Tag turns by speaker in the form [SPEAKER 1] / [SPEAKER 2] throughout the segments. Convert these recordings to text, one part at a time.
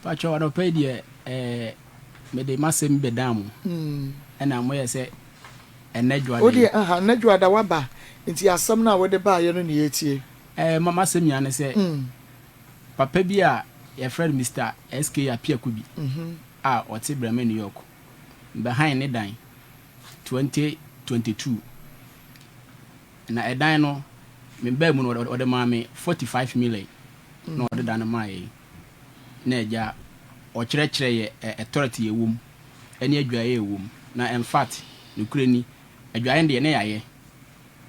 [SPEAKER 1] Pacho no pay die me de masem bedam. Na mo ye se enedwa de.
[SPEAKER 2] Odi enedwa da waba. Nti asem na wo de ba ye no ne yetie.
[SPEAKER 1] Mama sem ya ne se papa bi a your friend Mr. SK Apiaku bi. Ote Brame New York. Behind ne dan 2022. Na edan no me ba mu no ode ma me 45 million. No ode dan ma ye. Na eja o kire ye authority ewum. Eni adwaye ewum. Na in fact no kurani adwaye de ne yaye.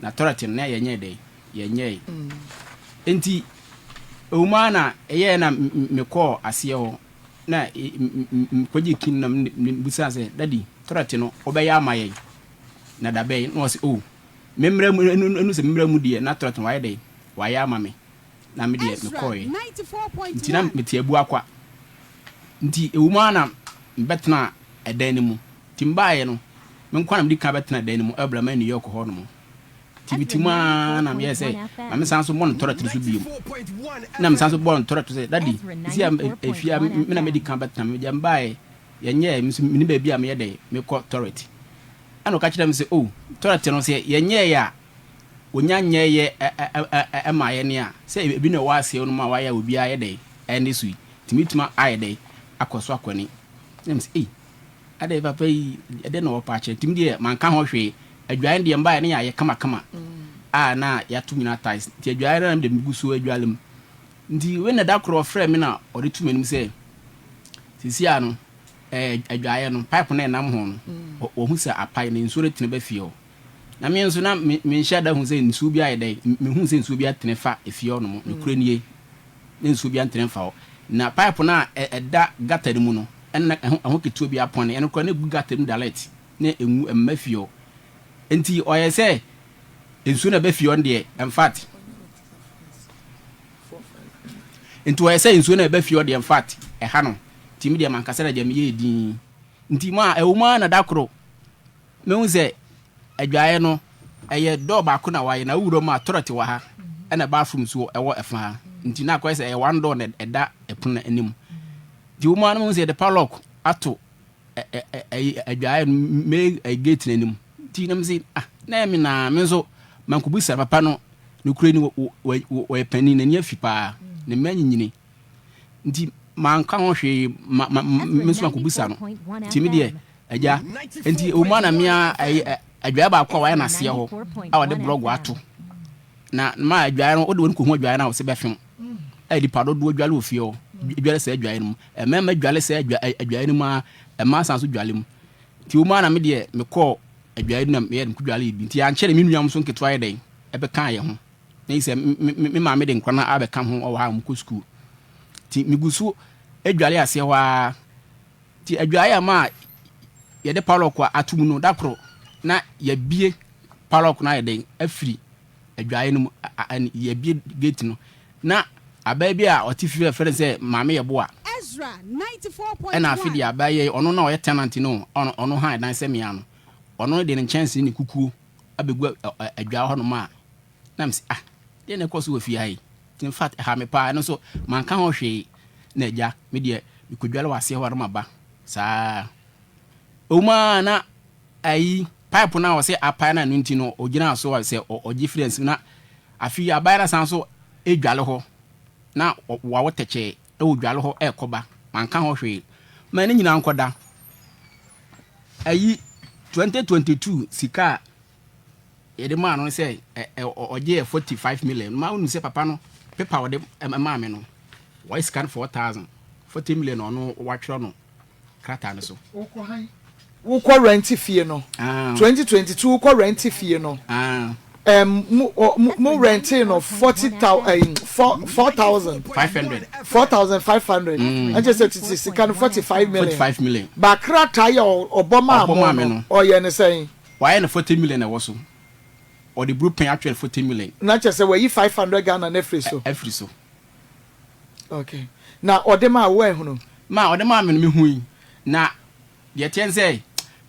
[SPEAKER 1] Na authority na ye de ye nye. Enti Umana eye na me call asiye ho na kwaji kin na busa se daddy torate no obeya amaye na dabe no se memra mu enu se memra mu die na torate waye dey waye amame na me die me call ye nti na meti abu akwa nti umana betna edan ni mu timbaye no me nkwa na me dika betna edan ni mu abrama ni yok ho no mu tibitima na me say am sanso mon torate so biom na me sanso bon torate say daddy isi efia me na medical betam me jambae yenye me ba bia me yede me ko torate ano ka kire me say torate no say yenye ya onyanye ye emaye ne a say ebi na wa ase no ma wa ya obi aye dey ene sui timituma aye dey akoso akwani na me say ade papa yi ade na wo pa che timdie man ka ho hwe adwan de mba ne ya kama na ya tu nyina ties ti adwan na de migusu adwalem ndi we na da kro frɛ me na ɔde tu manim sɛ sisi ano adwaye no pipe na nam ho no ɔhu sɛ apai na nsuo retene ba fie ho na me nso na me nhya da hu sɛ nsuo bi aye dai me hu sɛ nsuo bi atene fa efie ho no mo ne kura nie ne nsuo bi atene fa ho na pipe na ɛda gata mu no ɛna ɛho ketuo bi apɔn ne ɛno kora na gu gata mu dalet na enwu emma fie ho enti oye say ensu na be fie on de in fact enti oye say ensu na be fie on de in fact ha no timi de man kasara jam ye din enti ma ewuma na dakro me hu say adwaye no eye do ba ko na waye na wuro ma authority wa ha na bathroom so ewo efa ha enti na ko say e one door na eda epon anim di wuma no hu say the padlock ato adwaye me gate nanim tinam si na me na me so mankubusa papa no no kure ni wo pani na ni afipa ne manyinyini nti manka ho hwe me so mankubusa no timi de agya nti o ma na me adwa ba kwa wa na se ho a wo de blog ato na ma adwa no o de won ko hu adwa na wo se befem di pado do adwale ofie ho adwale se adwa no ma adwale se adwa no ma ma sanso adwale mu ti o ma na me de me call adwaye na me yedem kudwale bi nti anchere me nuam so nketwa ye den ebe kan ye ho na ise me ma me de nkwa na abeka ho o ha mu ko school ti migusu adwale ase ho a ti adwaye ma ye de palok atum no dakro na ye bie palok na ye den afiri adwaye no ye bie gate no na ababi a otifi fere se ma me ye boa
[SPEAKER 3] Ezra 94.1
[SPEAKER 1] na afidi abaye ono na o ye tenant no ono ha dan se mia no ono de ne chance ni kukuo abegu adwa ho no ma na msi de ne koso ofie hai in fact ha me pa no so man ka ho hwe na agya me de ikudwale wase ho arma saa o ma na ai pipe na wose apa na nti no ogina so wase ogi friends na afi abaira san so edwale ho na wa woteche e odwale ho ekoba man ka ho hwe ma ne nyina nkoda ai 2022 sika yede ma no say oje 45 million ma unu say papa no paper wode ma me no why scan 4000 40 million ono watchro no krata no so
[SPEAKER 2] wo rent fee no 2022 wo rent fee no mo rent no 4,500 and just said it's kind of 45 million but krata ya oboma no or you saying
[SPEAKER 1] why na 40 million e was so or the group pay actually 40 million
[SPEAKER 2] na just say we 500 Ghana na free so okay na odema we hu no
[SPEAKER 1] ma odema me hu na ye ten say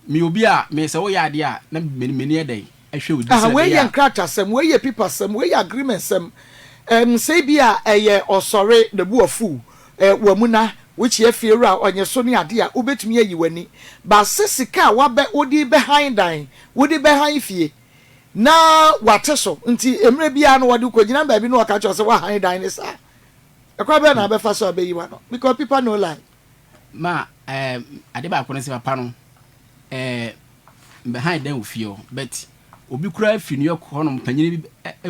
[SPEAKER 1] me obi a me say wo ya ade a na meni e dai ahwe odi say
[SPEAKER 2] we yan krata sem we ye people sem we agreement sem say bia eye osore the bu ofu wamuna which ye fear on your sonny idea, ubet me you any. But sissika, what bet would he behind dying? Would he behind fee? Now, what so? Until Emrebian, what do you know, baby, no catch us what high dying is. A crab and a befasso obey you, because people no lie. Ma, I did back when I see a panel behind them with you, but Obi cry fin your corner, penny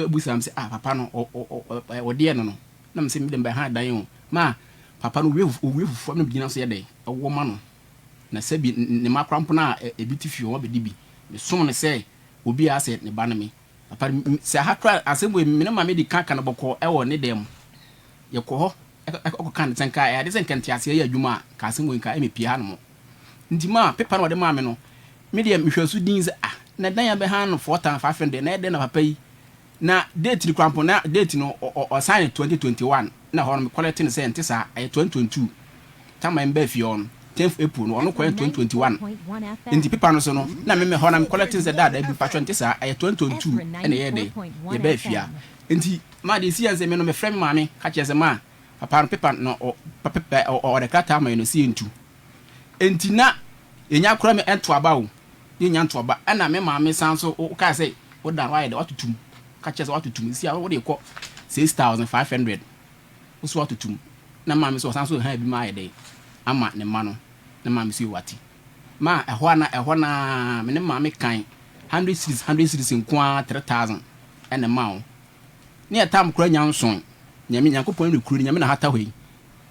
[SPEAKER 2] busam say, ah, papa or dear no. Nam see them behind dying. Ma, papa will from the beginning of the day, a woman. Na said, Nema crampona a beautiful baby. The someone say, will be asked in the banami. Papa say, I cry as if we minimum made the can't call our need them. Your coho, I can't think I didn't can't say a Juma, Cassim Winka, Amy piano. Intima, Pepper or the mamma, medium, if you're so deans, ah, Nadaya behind 4,500, and then of pay. Now, date the crampona, date no or sign 2021. Now, on quality scientists are 2022. Time I'm Befion, 10th April, no 2021. In the Pipanosono, now, me honor quality the dad, every patron tessa, 2022, and a year day, the Befia. In the Maddy sees a man of a friend, mammy, catch as a man, a pound paper no or the cat time in the scene too. And Tina, in your crime and to about, in your to about, and I remember me sound so, okay, say, what that why the ought to catch us ought to see what do you call 6,500. What's what to na mammy so sounds so heavy my day. I'm at the mano, the mammy see what. Ma, a wana, me mammy kind, 100 cities in qua 3,000 and a mount. Near time crying young song, Yamin Yankopon recruiting Yamin Hattaway.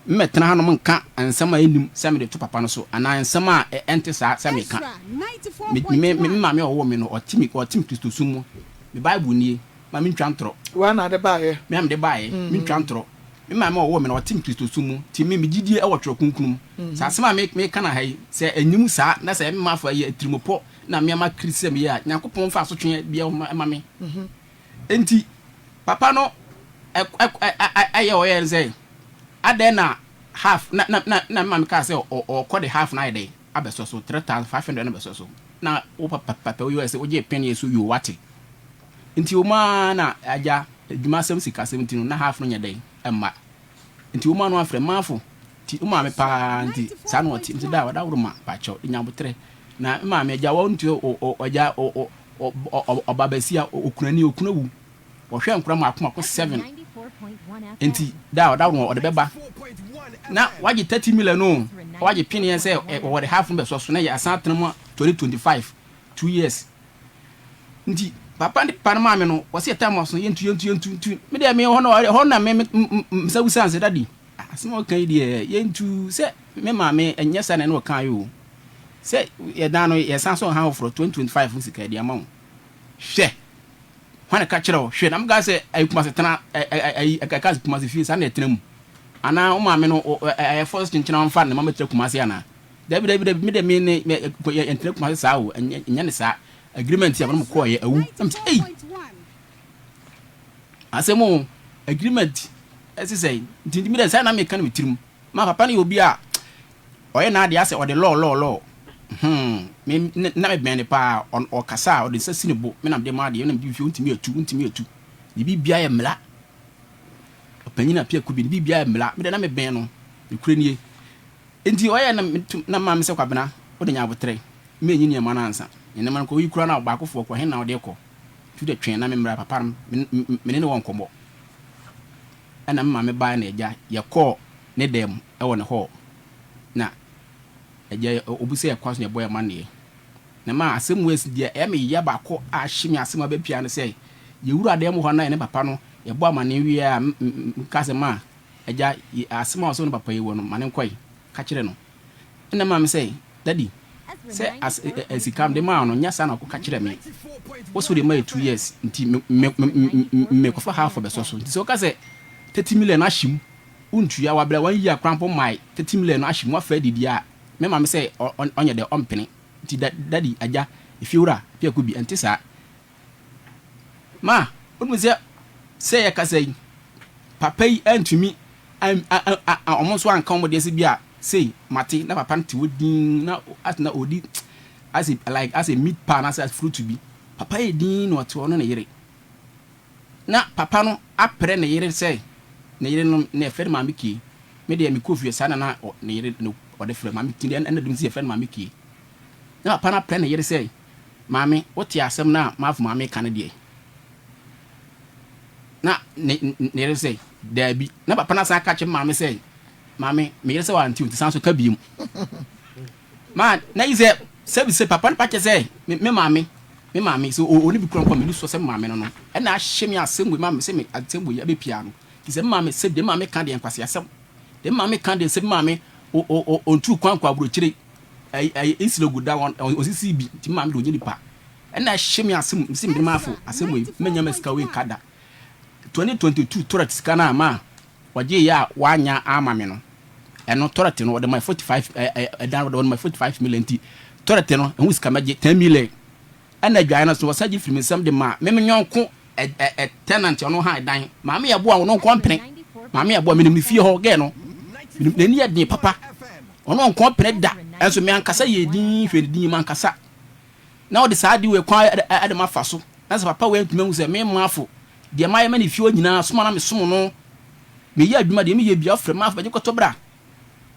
[SPEAKER 2] Met Tanaman cat and some in Sammy to Papanoso, and I am some enter Sammy cat. Mammy or woman or Timmy to sumo. The Bible near Mammy Trantro. One other buyer, Mam de buy, Min Trantro. Mamma or woman or Tim to sumo, Timmy Gidi or Trocum. Sasma make me can I say a new sa, that's a ma for a trimopo, Namma Christian, Yankopon fast be my mammy. Auntie. Papa no, I say, I then half, na mammy castle or quite a half night day. I bet so 3,500 so. Now, Papa, you say, oh, penny so you what it. Into mana, Aja, you must have 17 and a half on your day, and ma. Into man one from Marfo, Tima, Panty, San what Tim to die without Roma, Pacho, in your tre. Now, mammy, I want to or ya or Babesia or Ukraine. Or sham from Akoma 7. Enti down or the beba. Now, why you 30 million? No, why you penny and say, or the half from the Sosuna, a Santanama 2025, 2 years. Enti, Papa Panamano was a time of so into me, me honor, me so sounds daddy. A small Canadian, yen to say, me, and yes, and no can you say, ye down a Samson how for 2025 was the amount. She. When I catch it, shit, I'm gonna say, I must turn I must feel Sunday trim. And now, mamma, I first in China fan, the moment to Kumasiana. David made a minute and took my sow and Yanisa agreement. I'm quiet. I say, more agreement, as you say, did me the sign I make with him. My papa will be a or not the asset or the law. Me na me pa on or kasa or the sustainable men am de ma de na bi fi untimi atu di bi bia emla opanyin apia ku bi di bia emla me de na me ben no ekurenie enti oya na ma me se kwabena o de nya abotre me nyi ma na ansa ene man ko yikura na ba akofo ko hen na o de ko tu de twen na me mra papa me ne won komo ana ma me ba na eja ye ko ne dem e won ho na eja obuse ya kwaso ne boy amane na ma asem wes dia e me ya ba ko a himi asem abapia no sei ye wura dem ho na ne papa no ye bo amane wi a kase ma eja asem a so ne papa ye wo no mane nkoi ka kire no na ma me sei daddy say as come the man no nya sa na ko ka kire me wo so de ma 2 years nti me ko fa half of the so nti so ka say 30 million ashim untu ya wabra 1 year crampo mai 30 million ashim wa fa didi a me ma me say onye de ompene nti daddy aja ifiura pia ku bi enti sa ma onu say ya ka say papa yi antumi omo so anka mo de se bia say mate na papa nti wodin na atna odi as a meat pan as fruit to be papa yi din no to no na yire na papa no apre na yire say na yire no na efe ma miki me de me Kofi sana na ne yere no ode frɛ maame tindi ɛna dum si frɛ maame kie na papa na plɛ ne yere sɛ maame wote asɛm na maafo maame ka ne de na ne yere sɛ dabi na papa na san ka kye maame sɛ maame me yere sɛ wa Auntie san so ka biom ma na yi sɛ papa na pa kye sɛ me maame so oni bi kron kwa me so sɛ maame no ɛna ahye me asɛm we maame sɛ me asɛm we abepia no ti sɛ maame sɛ de maame ka de nkwase asɛm de maame ka de sɛ maame ontu kwan kwa abrochire ai islo guda won osisi bi ti maame do nyini pa ɛna ahye me asɛm sɛ me maafo asɛm we menya masika we kada 2022 torat sika na ma waje ya wanya ama me no ɛno torat no de my 45 ɛdan de my 45 million ti torat no ɛhu sika maje 10 million ɛna adwan no so wasaji film nsɛm de ma me nyɔnko tenant ono ha dan maame ya bo a ono nkompene maame ya bo me fie ho ge no nani ya din papa ono nkompene da enso me ankasa ye din hwe din man kasa na o de saadi we kwa ade mafa so na se papa we antuma hu se me maafo de ma ye ma ne fie nyina soma na me som no me ya adwuma de me ye bia ofre maafo be koto bra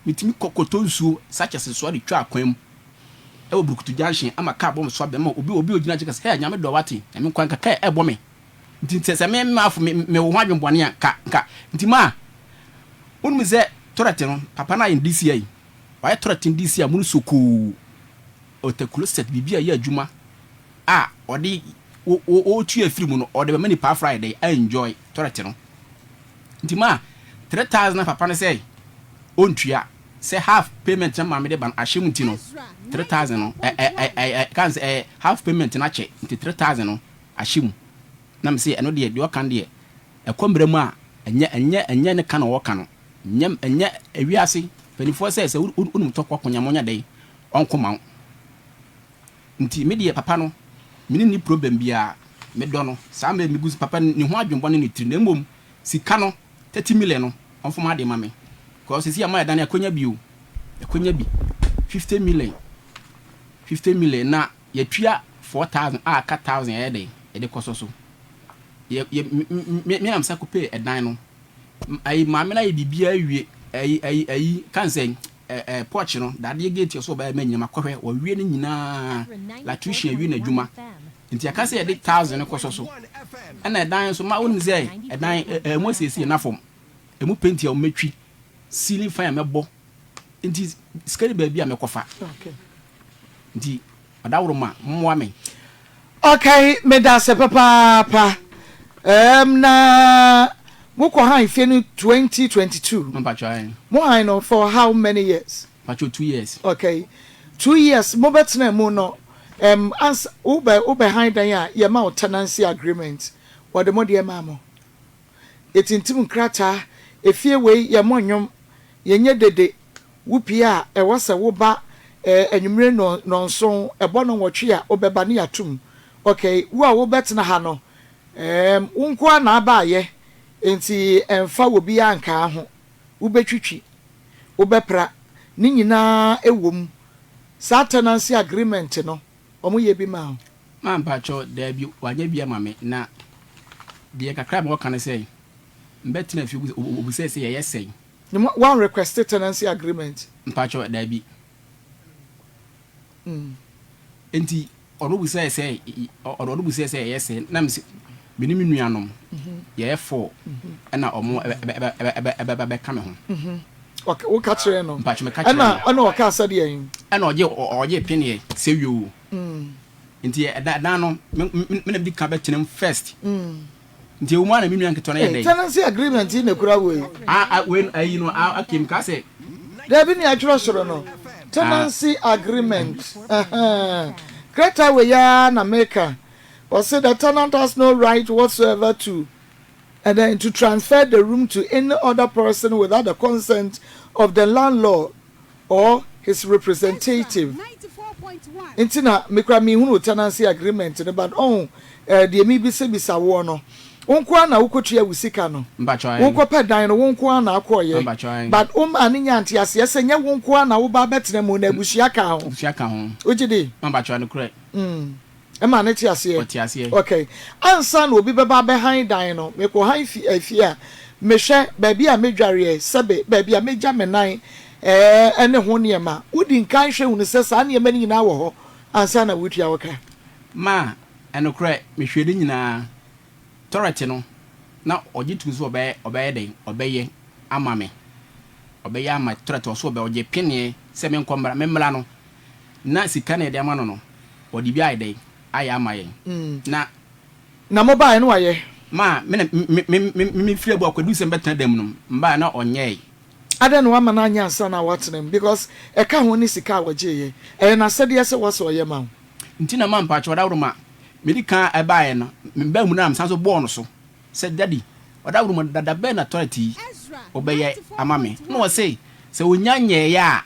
[SPEAKER 2] mitimi kokoto nsuo sache so de twa akwam ewo brukutu junction ama ka bom so abema obi ogina chika se nyame do wate nyame kwan ka ebo me nti se me maafo me wo hwadwe bone a ka nti ma wonu ze torate no papa na yin DC ai wa torate DC a munu soko otakulo set bibia ya adwuma a odi o tu afiri mu no odi be mani pa Friday enjoy torate no nti ma 3000 papa na say ontua say half payment na mama de ban ahyem nti no 3000 no kan say half payment na che nti 3000 no ahyem na me say eno de o kan de ekombre mu a enye ne kan wo kan no enye ewiase penifo say unum tokwa konyamonya dai onkoma nti me de papa no me ni problem bia me do no sa me gu papa ni ho adwonbo ne tiri na mom sika no 30 million no onfoma de ma me because see am dan akonya bi 50 million na ya tua 4000 aka 1000 ya dey e de koso so me am sa ko pay edan no ai ma me na ye bibia awie ai kan say porch no da de gate so ba manyam akohwe wo wie ni nyina la tuition awie na dwuma nti aka say e de 1000 koso so na edan so ma wonu say edan mo sesi na fom emu penti a o metwi ceiling fan mebo nti skari baby a mekofa okay nti adawro ma mmoa me okay me da se papa na moko han fie no 2022 mpacho ai mo han no for how many years mpacho 2 years okay 2 years mo betna mu no as ube han dan ya ye ma tenancy agreement what the mo de ma mo etintim krata efie we ye mo nwom yenye dede wupia e wose wo ba enwumre no nso ebo no wotwe a obeba ne atum okay wo a wo betna ha no unko na aba ye enti emfa wo bia anka ho wo betwitwi wo bepra ni nyina ewom sa tenancy agreement no omo ye bi ma ma mpacho da bi wanya bia ma me na de kakra mo kan say mbetna fi obu say yes say one requested tenancy agreement mpacho da bi enti ono bu say yes say na me binim nuanom ye for na omo be ka me ho okay wo ka kire no mpacho me ka kire na o ka asa de yin na oje pene se wio nti da no me na bi ka betenem first nti o ma na me nua nketo na ye dey tenancy agreement in ekura we when you know akim ka say there be ni atworo soro no tenancy agreement greater we ya na maker or say the tenant has no right whatsoever to and then to transfer the room to any other person without the consent of the landlord or his representative. Intina mikra mi hunu tenancy agreement ne but de mi bi se bisa wo no wonko na wokotua wusika no wonko pe dan no wonko na akoye but aninya anti ase ese nya wonko na wo ba betre mu na busia ka ho ojide mbacho no kure ema na ti ase okay ansa na obi beba be han dan no me ko han afia
[SPEAKER 4] mehwe baabi a medware sebe baabi a meja menan ene ho niema wodi nkan hwe hu se sa niema ni nyina wo ho ansa na wotua woka
[SPEAKER 2] ma enokre mehwede nyina torrent no na ogitu so obeye den obeye ama me obeye ama torrent so obe oge pene se me nkombra memla no na sika na de ama no odi bi ai den ai ama yen
[SPEAKER 4] na mobile no aye
[SPEAKER 2] ma me firi abu akwadu se betena dem no mba na onye
[SPEAKER 4] ada no ama na anya ansa na watnem because e ka ho ni sika wagye ye na sede se wo so ye ma
[SPEAKER 2] ntina ma mpa choda wuruma medika ebae no mba mu na amsa so bo no so se daddy oda wuruma dada be na torati obeye amame no wo say se onyanye ya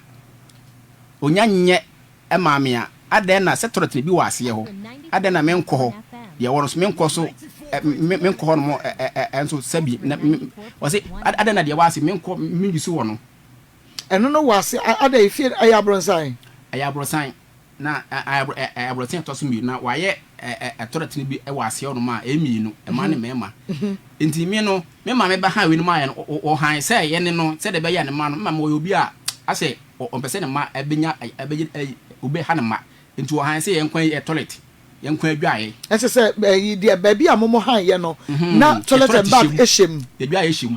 [SPEAKER 2] onyanye emame a ada na se torati bi wase ye ho ada na menko ho ye wo no so menko so menko ho no mo enso sabi na wo say ada na de wase menko minjusu wo no
[SPEAKER 4] eno no wase ada efie ayabronsan
[SPEAKER 2] na ayabrotin to so mi na waye torati bi e wase no ma emi no e ma ne mema enti mi no me ma me ba ha we no ma ye no o han se ye ne no se de be ye ne ma no ma mo obi a ase o pese ne ma ebenya obi ha ne ma enti o han se ye nkwan e toilet ye nkwan adwae
[SPEAKER 4] ese se de baabi a momo han ye no na toilet and bath ehiem
[SPEAKER 2] adwae ehiem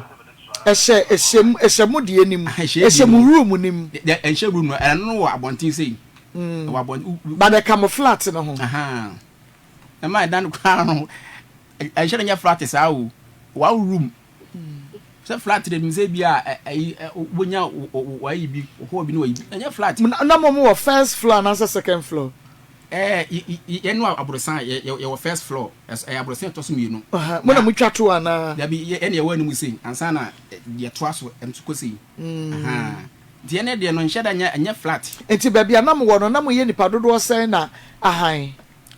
[SPEAKER 4] ehiem de enim ehiem room nim
[SPEAKER 2] de ehiem room no eno no abontin sei
[SPEAKER 4] but the camouflage no ho
[SPEAKER 2] na my dan kwa no I shouldn't have flat is out one room so flat de say bia wonya why bi ho bi no yi anya flat
[SPEAKER 4] na mo first floor na second floor
[SPEAKER 2] ye no abrosan ye first floor abrosan to so mi no
[SPEAKER 4] mo na mo twa to ana
[SPEAKER 2] da bi ye ne ye wanu mu sei ansa na de to aso emsuko sei die ne de no nheda anya flat
[SPEAKER 4] enti baabi na mo wo no na mo ye nipa dodo sen na ahan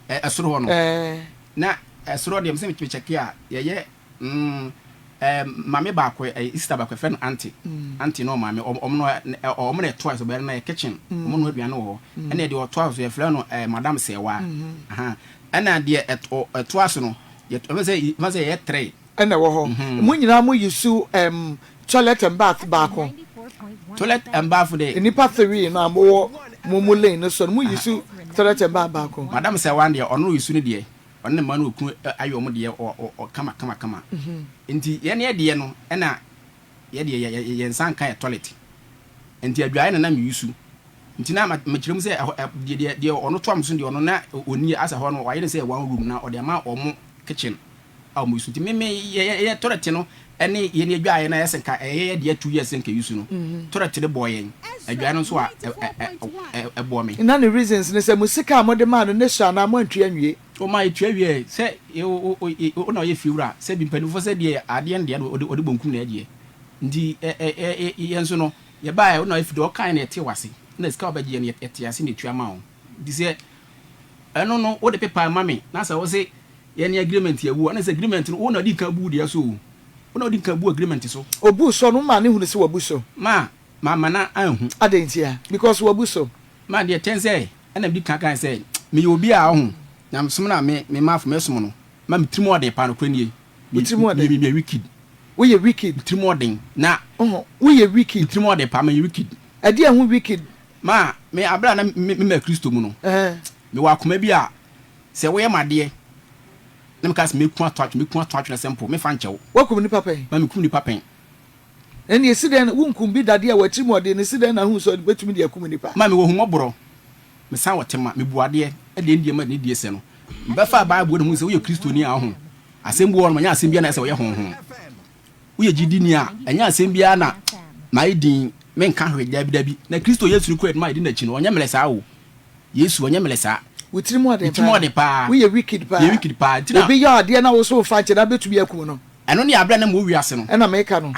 [SPEAKER 2] esoro ho no na esoro de mse me cheki a ye mame ba ko Easter ba ko friend auntie no mame omno e twice be na kitchen omno aduane wo ene de o twice ye friend no madam sewa ena de e twice no ye mase ye 3
[SPEAKER 4] ena wo ho mo nyina mo yisu toilet and bath ba ko
[SPEAKER 2] toilet and bath de
[SPEAKER 4] nipa 3 na mo lane no so mo yisu toilet and bath ba ko
[SPEAKER 2] madam sewa de ono yisu ne de onne ma no ku ayo mo de o kama enti ye ne de no na ye de ye nsan kan toilet enti adwae na me yusu enti na ma kirem se de ono to amso de ono na oni asa ho no wa ye se one room na o de ma o mo kitchen a mo yusu enti me ye toilet no ene ye ne adwae na ye senka ye de 2 years senka yusu no toilet de boy yen adwae no so a bo me
[SPEAKER 4] na the reasons ne se musika mo de ma no ne sha na mo antwa nwie
[SPEAKER 2] o ma etwawie se o na ye fiwura se bi mpani fo se de ade nde ode bonkum na ade ndi yenso no ye ba o na ifide o kan na ete wase na sika obagie na ete ase na etwa ma o ndi se eno no o de paper mame na sa wo se ye ne agreement ye wu na se agreement no o na di kan bu de so o na di kan bu agreement so
[SPEAKER 4] obu so no ma ne hu se wabu so
[SPEAKER 2] ma na anhu
[SPEAKER 4] adentia because wabu so
[SPEAKER 2] ma de tense na bi kan se me obi a ho na msum na me mafo mesum no ma mitrimo ode pa no kwani
[SPEAKER 4] mitrimo ode
[SPEAKER 2] me wicked
[SPEAKER 4] we ye wicked
[SPEAKER 2] mitrimo ode na
[SPEAKER 4] we ye wicked
[SPEAKER 2] mitrimo ode pa me wicked
[SPEAKER 4] ade hu wicked
[SPEAKER 2] ma me abra na me Kristo mu no me wa akoma bi a se wo ye made na me ka se me ku atwa na sempo me fa nchewo
[SPEAKER 4] wakum ni papa
[SPEAKER 2] ma me kum ni papa
[SPEAKER 4] eni esiden wunkum bi dade a watrimo ode ne siden na hu so betumi de akum ni pa
[SPEAKER 2] ma me wo hu moboro me san wotema me buade ade ndie ma ne die se no be fa bible no mu se wo ye kristoni a ho asembu wo no nya asembia na se wo ye honhon wo ye gidini a anya asembia na maidin men kan hwe dabi na kristo yesu ni kwet maidin na chi no onya melesa wo yesu onya melesa
[SPEAKER 4] witrimo ade pa we ye wicked pa obi ya ade na wo so fa che na betumi akum no
[SPEAKER 2] eno ne abra na mo wiase no
[SPEAKER 4] ena meka no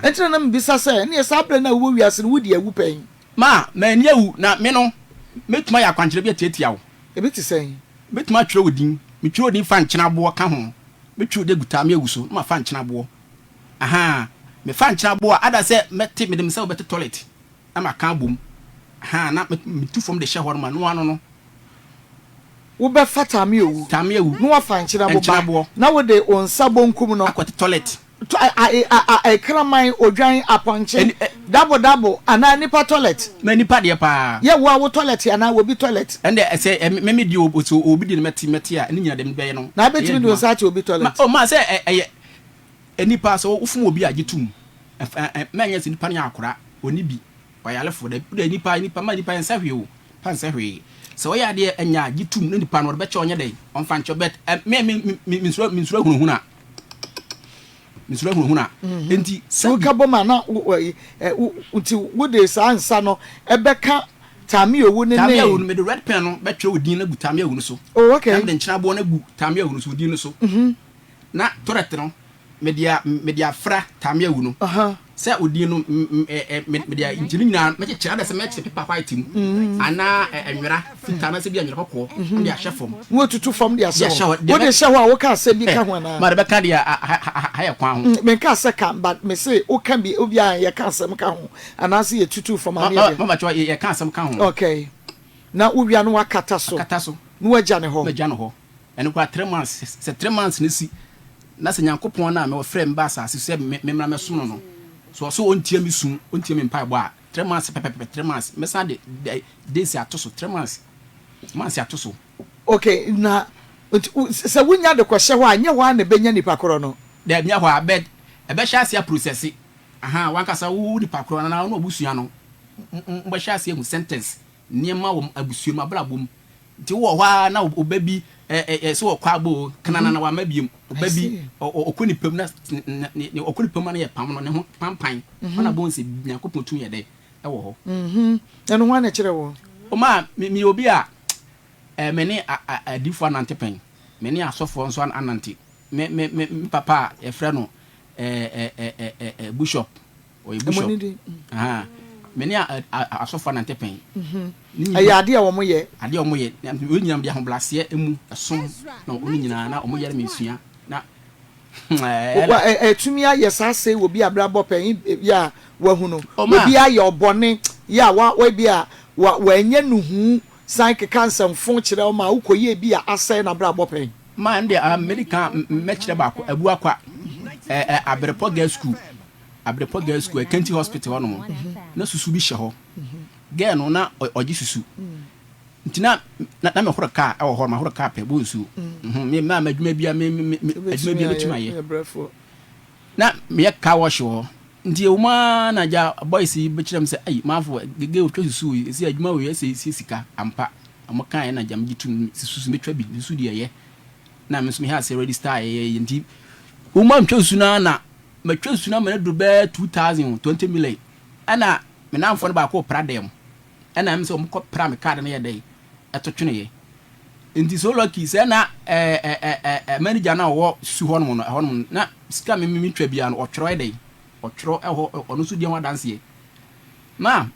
[SPEAKER 4] entina na mbisa se ne sa abra na wo wiase no wo di awu pen
[SPEAKER 2] ma ni awu na me no metuma ya kwankyere bi atiatia wo
[SPEAKER 4] ebiti sen
[SPEAKER 2] metuma twere odin me twere odin fa nkyena bo ka ho me twere de guta me awuso ma fa nkyena bo me fa nkyena bo ada se mete me dem se obete toilet ama kan bom na me tu from the share horma no ano no
[SPEAKER 4] wo be fata me owu
[SPEAKER 2] ta me awu
[SPEAKER 4] no wa fa nkyena bo na wo de onsa bonkum no
[SPEAKER 2] akwete toilet
[SPEAKER 4] I cramine odwan aponche double ana nipa toilet
[SPEAKER 2] me nipa de pa
[SPEAKER 4] ye wo toilet ana wo bi toilet
[SPEAKER 2] and I say me di obi di meti a ni nyina dem be no
[SPEAKER 4] na betimi do search obi toilet
[SPEAKER 2] o ma say nipa so ufum obi agitum me nya se nipa nya akora oni bi oyalefo da nipa ma nipa nsa hwe o pa nsa hwe so we ya de anya agitum na nipa no be che onye den on fa ncho bet me sura hunhuna misura hunhuna enti
[SPEAKER 4] so ka boma na unti wo de sansa no ebeka tami owu ne
[SPEAKER 2] tami owu me the red pen no be twa odin na gu tami owu no so
[SPEAKER 4] oh okay
[SPEAKER 2] na de nchina bo na gu tami owu no so odin no so na toret no me dia fra tami owu no se odin no me dia injini nyina me kira da se me kire paper white mu ana enwera fita na se bi enwera kokko de ahye fom
[SPEAKER 4] wo tutu fom de ase wo de hye ho a wo ka se bi ka ho na
[SPEAKER 2] ma de be ka de ha kwan ho
[SPEAKER 4] me ka se ka but me say wo kan bi obi an ye ka se ka ho ana se ye tutu fom an ye
[SPEAKER 2] mama chwa ye ka se ka ho
[SPEAKER 4] okay na wo wia no wakata so no waja ne ho
[SPEAKER 2] eno kwa 3 months se 3 months ne si na se nyankopon na me frame ba sa se me mra me som no so ontia mi sum ontia mi mpa bo a 3 months pepe 3 months me sa de days atoso 3 months atoso
[SPEAKER 4] okay na se wunya de kwhye ho anya ho na benya nipa koro no
[SPEAKER 2] de nya ho abed ebe sha sia process aha wankasa wu nipa koro na no obusua no mbe sha sia hu sentence niema wo abusua ma brabom nti wo ho na obabi so kwa bo kanana na wa mabiem obabi okuni pem na okuni pem na ye pam no ne ho pampan ona bon se nyankopon tun ye de e wo ho
[SPEAKER 4] eno ho na kire wo
[SPEAKER 2] o ma mi obi a me ne adifo anantepen me ne asofo nso anante me papa e frɛ no bishop o bishop aha me ne asofo anantepen
[SPEAKER 4] aya ade a wo moye
[SPEAKER 2] ade o moye onyinam de ahoblase emu esom na oni nyina na o moye me sua na
[SPEAKER 4] tumi aye sase wo bi abrabo pen ya wahunu obi aye obone ya wa bi a wa anya nuhu psychiatric Assessment kire o ma ukoye bi a asai na abrabo pen
[SPEAKER 2] ma nde American mechire ba abu akwa Abrepo girls school Kenti hospital ho no na susu bi hye ho girl no na oji susu ntina na me horo ka e wo ho ma horo ka pe bo susu me ma adwuma bia me adwuma bia betima ye na me ka wash ho nti e ma na ja boys be kirem se ai ma fo gege o susu esi adwuma we esi sika ampa amokan na jam gitu susu metwa bi susu de ye na me so me ha se register ye nti o ma ntwa susu na matwa susu na me do be 2020 million ana me na mfo no ba ko pradem ana me so mo ko pra me card na ye dai etotwene ye nti so lucky se na manager na wo su ho no na sika me twa bia no otworo ye dai otworo ho ono su die ho dance ye ma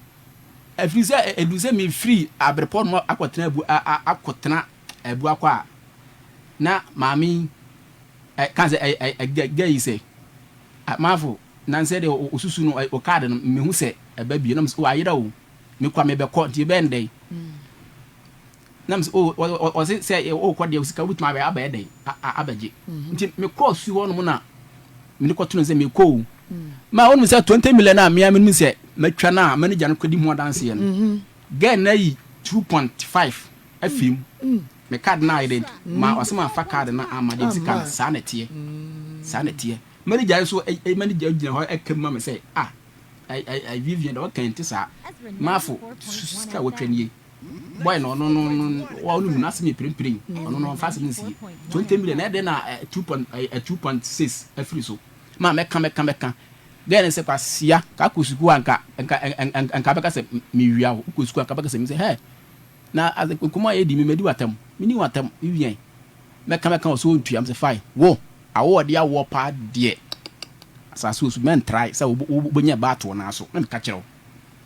[SPEAKER 2] afrise eduze me free Abrepo no akotena abu akwa na mami kan se gay say mafo nan se de osusu no o card no me hu se eba bi na o ayira o me kwa me be ko ti be ndai nam se o se o kwa de sika butuma be aba edai abaje nti me cross hu no na me ko tunu se me ko ma onu se 20 million na me me se matwa na manager no kwadi mu dance ye no gen na yi 2.5 afim me card na ide ma osema fa card na amade sika sanete manager so manager gina ho ekema me say I Vivian do kan tisa mafo sika wotwani boy no wa onu na se me pirim no fa se nsi 20 million na de na 2.6 afri so ma meka then se kwasia ka kusuku anka beka se me wia wo kusuku anka beka se me say hey na azekuma ye di me medi watam mini watam Vivian meka so ntu am se fine wo awo de awo pa de asaso su men try say obonya bato na so na me ka kire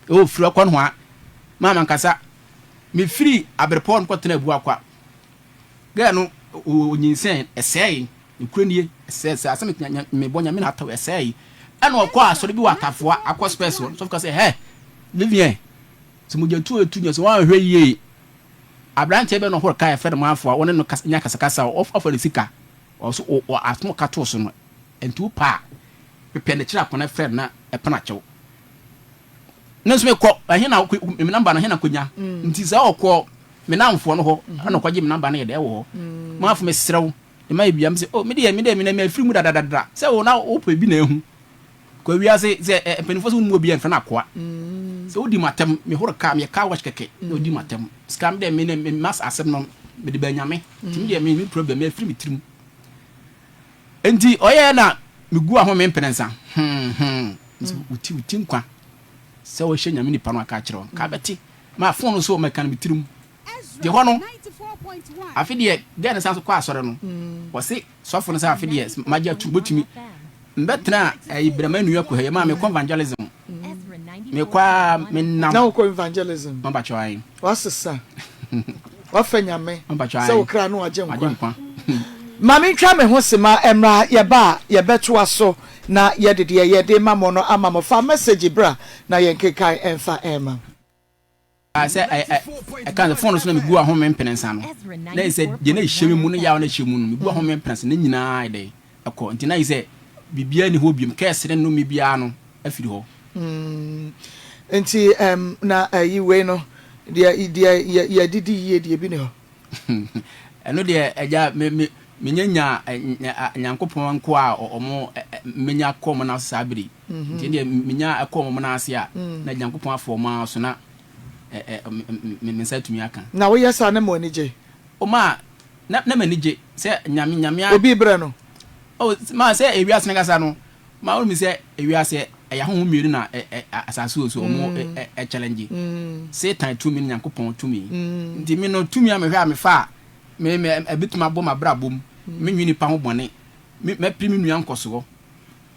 [SPEAKER 2] o firi akwa no a mama nkasa me free Abrepo no kwatena abu akwa ga no onyinsen esei nkuranie esei asem me bonya me na ataw esei ana okwa asori bi watafoa akwa special so ka say hey Vivian so mo jantu etunya so wan hwe yie abrante be no hor ka efe no afo won no nya kasakasa of the sika also o atmo kato so no entu pa pepe ne kira kona friend na e pana chew na so me ko ahe na me number na he na konya nti za okọ me namfo no ho ana kwaje me number na ye de wo ma afo me serew e ma biam se oh me de na me afiri mu dadadada se wo na wo pa bi na ehu ko wi ase se penifo so mu obi en fa na akoa se odi matem me horo ka me ka wash keke odi matem scam de me mas asem no me de banyame tim de me problem me afiri me tirim enti oye na me gu aho me mpenensa uti nkwa se wo hye nyame ni pa no aka kire ka beti ma phone so me kan me tirim de hono afi de den sa so kwa asore no wo se so phone sa afi de magia tu botumi mbetna ibrahima nuya ko he ma me evangelism me kwa me nam
[SPEAKER 4] na ko evangelism
[SPEAKER 2] mamba chwai
[SPEAKER 4] wasesa wafanyame
[SPEAKER 2] mamba chwai
[SPEAKER 4] se wo kra no agye nkwa mami twa me ho sema emra ye beto aso na ye de mamo no amamo fa message bra na ye nkekai enfa ema
[SPEAKER 2] say I can't phone so na me gu aho me mpenensa no na say je na hyemi mu no ya na hyemi mu no me gu aho me mpenensa na nyina ide akọ nti na say bibia ni ho biom ka sere no me bia no afiri ho
[SPEAKER 4] nti na yi we no de didi ye de bi ne ho
[SPEAKER 2] eno de eja me nyanya nyankopon nko a omo menya Akoma na sabiri nti de menya Akoma na ase a na nyankopon afoma so na me satumi aka
[SPEAKER 4] na wo yesa na mo nije
[SPEAKER 2] o ma na manije se nyame
[SPEAKER 4] obi bre no
[SPEAKER 2] o ma se ewiase na gasa no ma o mi se ewiase ya ho miru na asaso so mo challenge se tan tumi nyankopon tumi nti me no tumi a me hwa me fa me ebituma bo ma bra bom me nwini pa ho bone me primi nua nkoso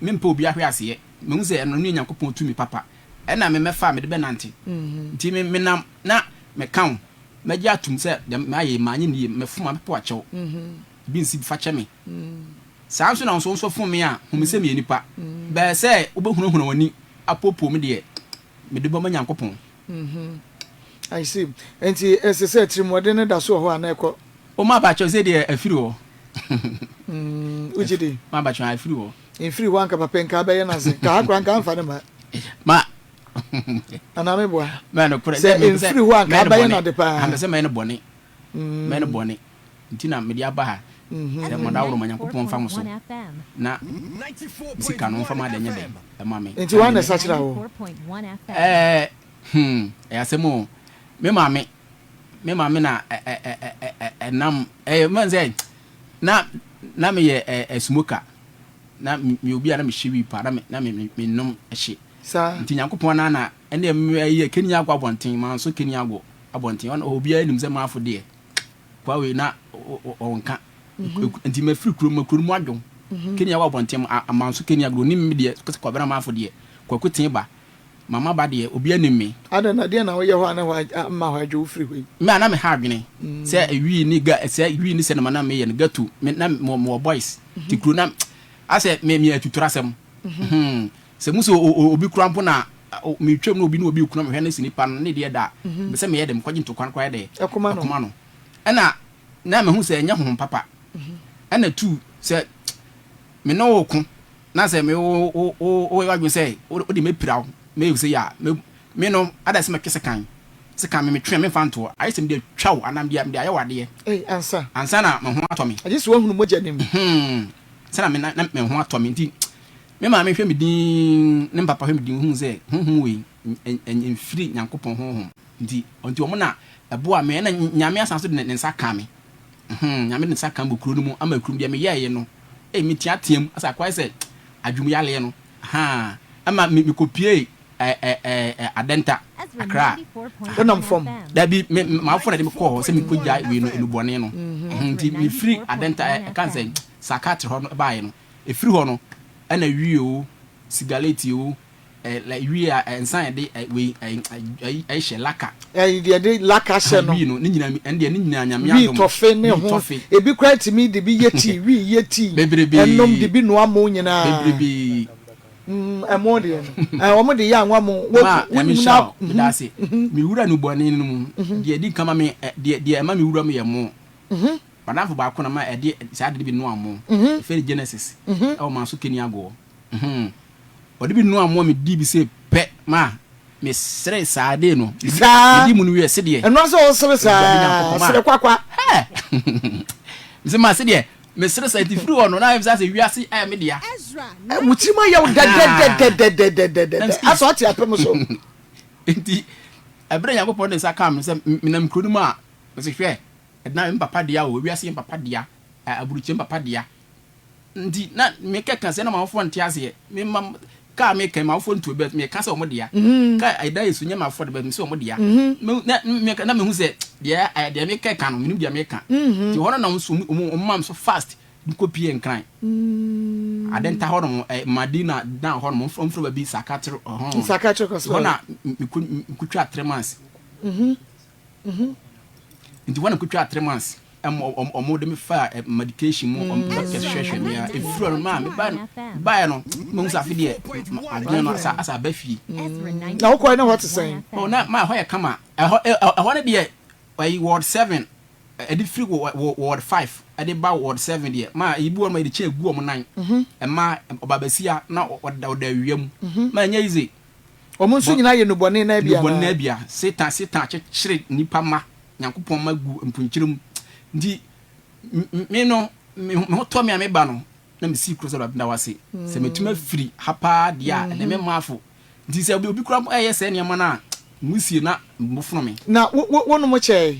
[SPEAKER 2] me mpa obi ahwe ase me hu se no nyankopon tumi papa ena me mefa me de benante nti me nam na me kan me gya tum se me aye manye ni me fuma me po achew bi nsi fa che me sanso na so fun me a hu me se me nipa be se obehunu wani apopo me de me de bo ma nyankopon
[SPEAKER 4] I see enti ese trimode ne da so ho ana ekọ
[SPEAKER 2] o ma ba che se de afiri ho
[SPEAKER 4] ujidi
[SPEAKER 2] ma ba che afiri ho
[SPEAKER 4] infiri ho anka papa nka be ye na se ka akwa nka mfa ne ma aname boa
[SPEAKER 2] man ko
[SPEAKER 4] se infiri ho anka be ye na de pa
[SPEAKER 2] am se me ne bone ntina me dia ba ha se mo da woro manyankopon fa mo so na sika no fa ma da nya de ma me
[SPEAKER 4] enti wa na sa kira wo
[SPEAKER 2] asemo me mame na nam man say na me ye smoker na me obi na me hyewi pa na me nom hye
[SPEAKER 4] sa
[SPEAKER 2] nti nyankopon na ene ye kenya agwa bonten man so kenya agwo abonten on obi anim se mafo de kwa we na onka nti me firi kuro mu adwon kenya agwa bonten man so kenya agwo ni me de kwa bra mafo de kwa kutin ba mama ba de obi anim me
[SPEAKER 4] ada na de na wo ye ho ana ma ho adwo firi hoi
[SPEAKER 2] me na me ha adwene se ewi ni ga se ewi ni se na na me ye na gatu me na mo boys ti kuro na ase me atutura sem se muso obi kura mpo na me twam na obi na obi kuna me hwe na sinipa no ne de da be se me ye dem kwaji ntokwan kwa de
[SPEAKER 4] Akoma
[SPEAKER 2] no ena na me hu se nya ho papa ena tu se me no oku na se me o wadwe se o de me piraw me use ya me no ada se me twese kan se kan me twen me fanto ayi se me de twaw anam dia me de ayewade ansa na me ho atomi
[SPEAKER 4] aje se wo hunu moja nim
[SPEAKER 2] se na me ho atomi nti me ma me hwe me din ne papa hwe me din hu se hu we enfiri nyankopon hu nti omo na ebo a me na nyame asanso de ne nsa kan me nyame ne nsa kan bo kuro no mu ama kuro bia me ye no me tiatem asa kwai se adwum yale no ama me kopie adenta akra
[SPEAKER 4] wonam fom
[SPEAKER 2] da bi ma fo na de me ko se me kogya we no enubone no nti me free adenta kan se sakatre ho no baaye no e free ho no ana wie o sigaleti o like wie ensan de we ai she laka
[SPEAKER 4] de laka she no
[SPEAKER 2] wie no ni nyina nyame adom
[SPEAKER 4] wie tofe ne ho ebi kwat mi de bi yeti wie yeti enom de bi no amo nyina bebrebe amode no omo de ya anwa mo
[SPEAKER 2] woni na dase mi wura no bone no mu de di kama me de ma mi wura me yemo banafo ba ko na ma de sa de bi no amo fe Genesis e o ma so keni ago ɔde bi no amɔ me di bi sɛ pɛ ma me sere saade no
[SPEAKER 4] Saa.
[SPEAKER 2] di mu no wie se de
[SPEAKER 4] ɛno nso wo sere saa sere kwakwa
[SPEAKER 2] me ma se de me sere sa ti free ono na em sa se wiase ay me dia
[SPEAKER 3] Ezra
[SPEAKER 4] wutima yɛ wo de aso ati apem so
[SPEAKER 2] enti ebre yakopɔ de sa kam se menam kuro mu a me se hwɛ na me papa dia o wiase papa dia aburuche papa dia ndi na me keka se na ma fo nte ase me ma ka me kan ma fo ntu be me ka se o mo dia ka aida yesu nya ma fo de be me se o mo dia na me hu se dia me keka no me dia me ka ti hono na so o mam so fast copy and crime adenta hono madina na hono from ba bi sakatro
[SPEAKER 4] Psychiatric Assessment
[SPEAKER 2] na kutwa 3 months nti wana kutwa 3 months omo de me fa medication mo doctor hwehwe me a efuro ma me ba no mo sa fide adwene no asa ba fi
[SPEAKER 4] na wo koy na what say
[SPEAKER 2] oh na ma hoye kama ho na de ward 7 edi free ward 5 edi ba ward 7 de ma ibu on ma de che gu om nan ma obabasia na oda wiam ma nya ize
[SPEAKER 4] omo nso nyina ye nubone na bia
[SPEAKER 2] nubone na bia satan chechire nipa ma nyankopon ma gu mpunchirim ndi me no me to me ame ba no na me si kro so da wase se metuma free hapa dia na me mafo ndi se obi kura se ne ma na musie na mbofuno me
[SPEAKER 4] na wono mo che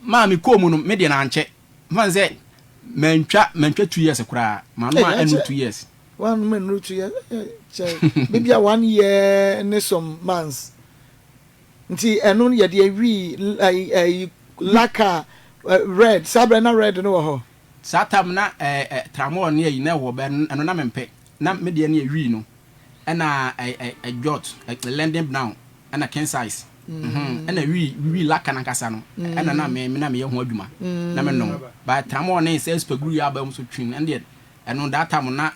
[SPEAKER 2] ma me ko mu no me de na anche man say mentwa 2 years kura ma no ma enu 2 years
[SPEAKER 4] one man no 2 years che maybe 1 year ne some months nti enu ye de wi laka red sabra na red no ho
[SPEAKER 2] satam na tramol ne yi na wo be eno na mempe na me de ne wi no na jot lending down na ken size na wi laka na kasa no na me ye ho adwuma na me no ba tramol ne se spaguru ya ba mu so twin and eno data mo na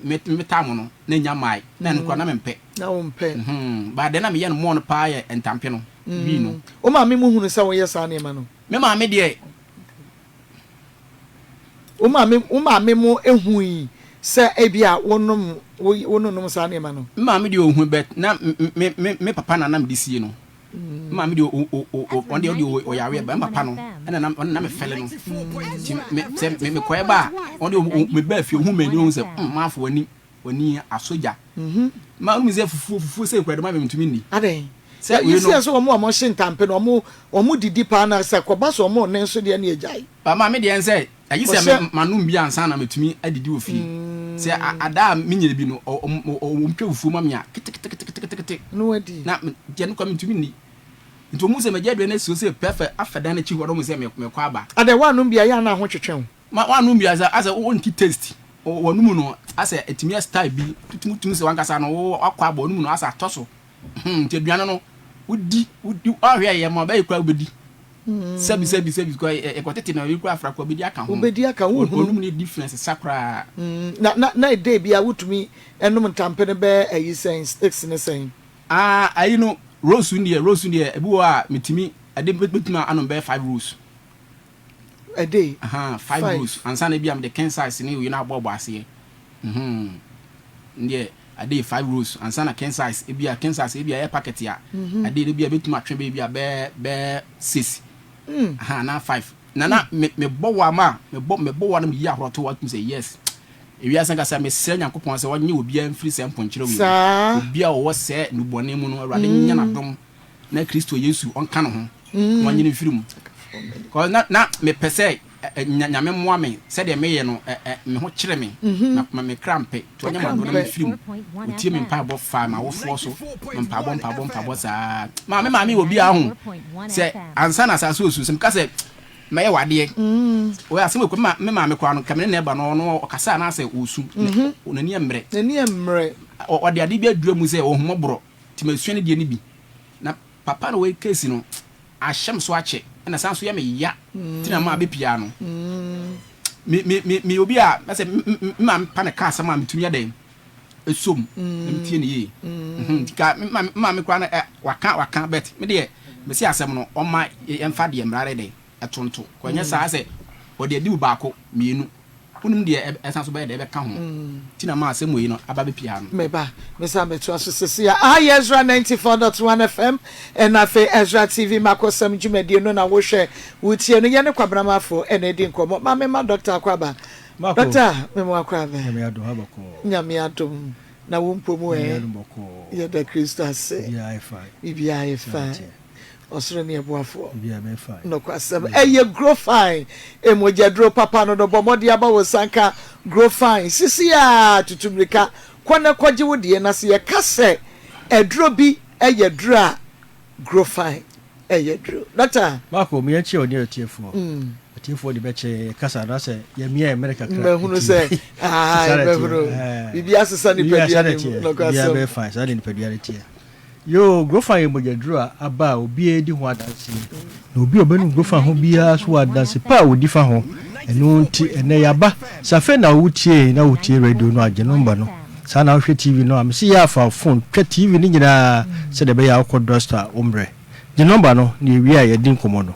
[SPEAKER 2] me tam no na nya mai na nko na mempe
[SPEAKER 4] na wo mpe
[SPEAKER 2] ba de na me ye no mo no pa ye entampe no wi no
[SPEAKER 4] o ma me mu hunu se wo ye sa na ma no
[SPEAKER 2] me ma me de
[SPEAKER 4] o ma me mo ehui se ebia wonom sa na ma no
[SPEAKER 2] ma me de ohun bet na me papa na me disie no ma me de on de oyawe ba papa no na me fele no me koye ba on de me ba fi ohun me ni on se ma fo wani asoja ma o mi se fufu se kwede ma me ntumi ni
[SPEAKER 4] aden se you see so omo shintampe no omo didi pa na se koba so omo ne so de na ejai
[SPEAKER 2] ba ma me de en se ayi se manum bi ansa na metumi adidi ofi se ada minyere bi no o mpwe fufu ma me a kete
[SPEAKER 4] no wadi
[SPEAKER 2] na je no kwa metumi ni nto mu se me je na so se perfect afeda na chi hodo mu se me kwa ba
[SPEAKER 4] ade wanum bia ya na ho twetwen
[SPEAKER 2] ma wanum bia asa wonti taste wonum no asa etimi style bi tutum se wankasa no akwa aba wonum no asa toso nti aduane no udi ahwe ye mo ba ikwa obedi sebi ko ekotete na ikwa afra ko obedi aka ho
[SPEAKER 4] obedi aka ho
[SPEAKER 2] onum ni difference sakra
[SPEAKER 4] na day bia wutumi enum ntampe ne be ayi sen sticks ne sen
[SPEAKER 2] ayi no rose ndie ebi wo a metimi ade betuma anom be 5 rules
[SPEAKER 4] a day
[SPEAKER 2] 5 rules ansa na bia am the Kansas ni we na agbo ase ndie ade 5 rules ansa na Kansas ebia e packet ya ade ne bia betuma twen bia be 6 na 5 na me bowa ma me bowa na me yi ahoroto what say yes ewia san kasa me sere nyankopon se wonye obi an free sem ponchire wi obi a wo se nubone mu no awrade nya na dom na Kristo Yesu onka no ho wonye ne firim ko na me pese nyame moa me se de me ye no me ho kire me na me krampe to nya ma do na me firim otie me mpa bo fa ma wo fo so mpa bo sa ma me obi a ho se ansa na sa so osu sem ka se me wade o ya sem ko me ma me kwa no kamene na ba no okasa na se osu onani emre o de ade bi adua mu se o homobro ti masua ne de ni bi na papa no we case no ahyem so ache na san so ya me ya tina ma be pia no me obi a na se ma pa na ka sama metumi adan esom mtie ne ye ka ma me kwa na waka bet me de me si asem no o ma emfa de emrare de etonto kwanya sa se o de adi ba ko mienu unum de esan so be de be ka ho ti na ma asem yi no aba be pia no
[SPEAKER 4] me ba me sa me to asese ya Ezra 94.1 FM and Afia Ezra TV M'akosem jumedie no na wo hwe wutie no ye ne kwabramafo ene di nkomo ma me ma doctor akwaba doctor me mo akwaba me ado habako nyame adom na wo mpomu ye da Christ say bibia ifa osoro ne eboafo bibia me fa no kwasem eye grow fine emojadro papa no do bomodi aba wo sanka grow fine sisi ya tutumrika kwana kwaje wo de na se ye kase edro bi eye dro grow fine eye dro doctor
[SPEAKER 1] mako me yachi oni atiefo atiefo de beche kasa na se ye mia America kra
[SPEAKER 4] me hunu se me hunu bibia sesa ni pedia no kwasem
[SPEAKER 1] bibia me fine sa ni pedia tie yo grofa ye mojadro aba obi edi ho adanse na obi obenu grofa ho bia so adanse pa odi fa ho eno nti ene yaba safe na wutie radio no age number no sa na hwe TV no am se ya fa phone twa TV ni nyina se de be ya ko dosta ombre the number no ni wi a ye din komo no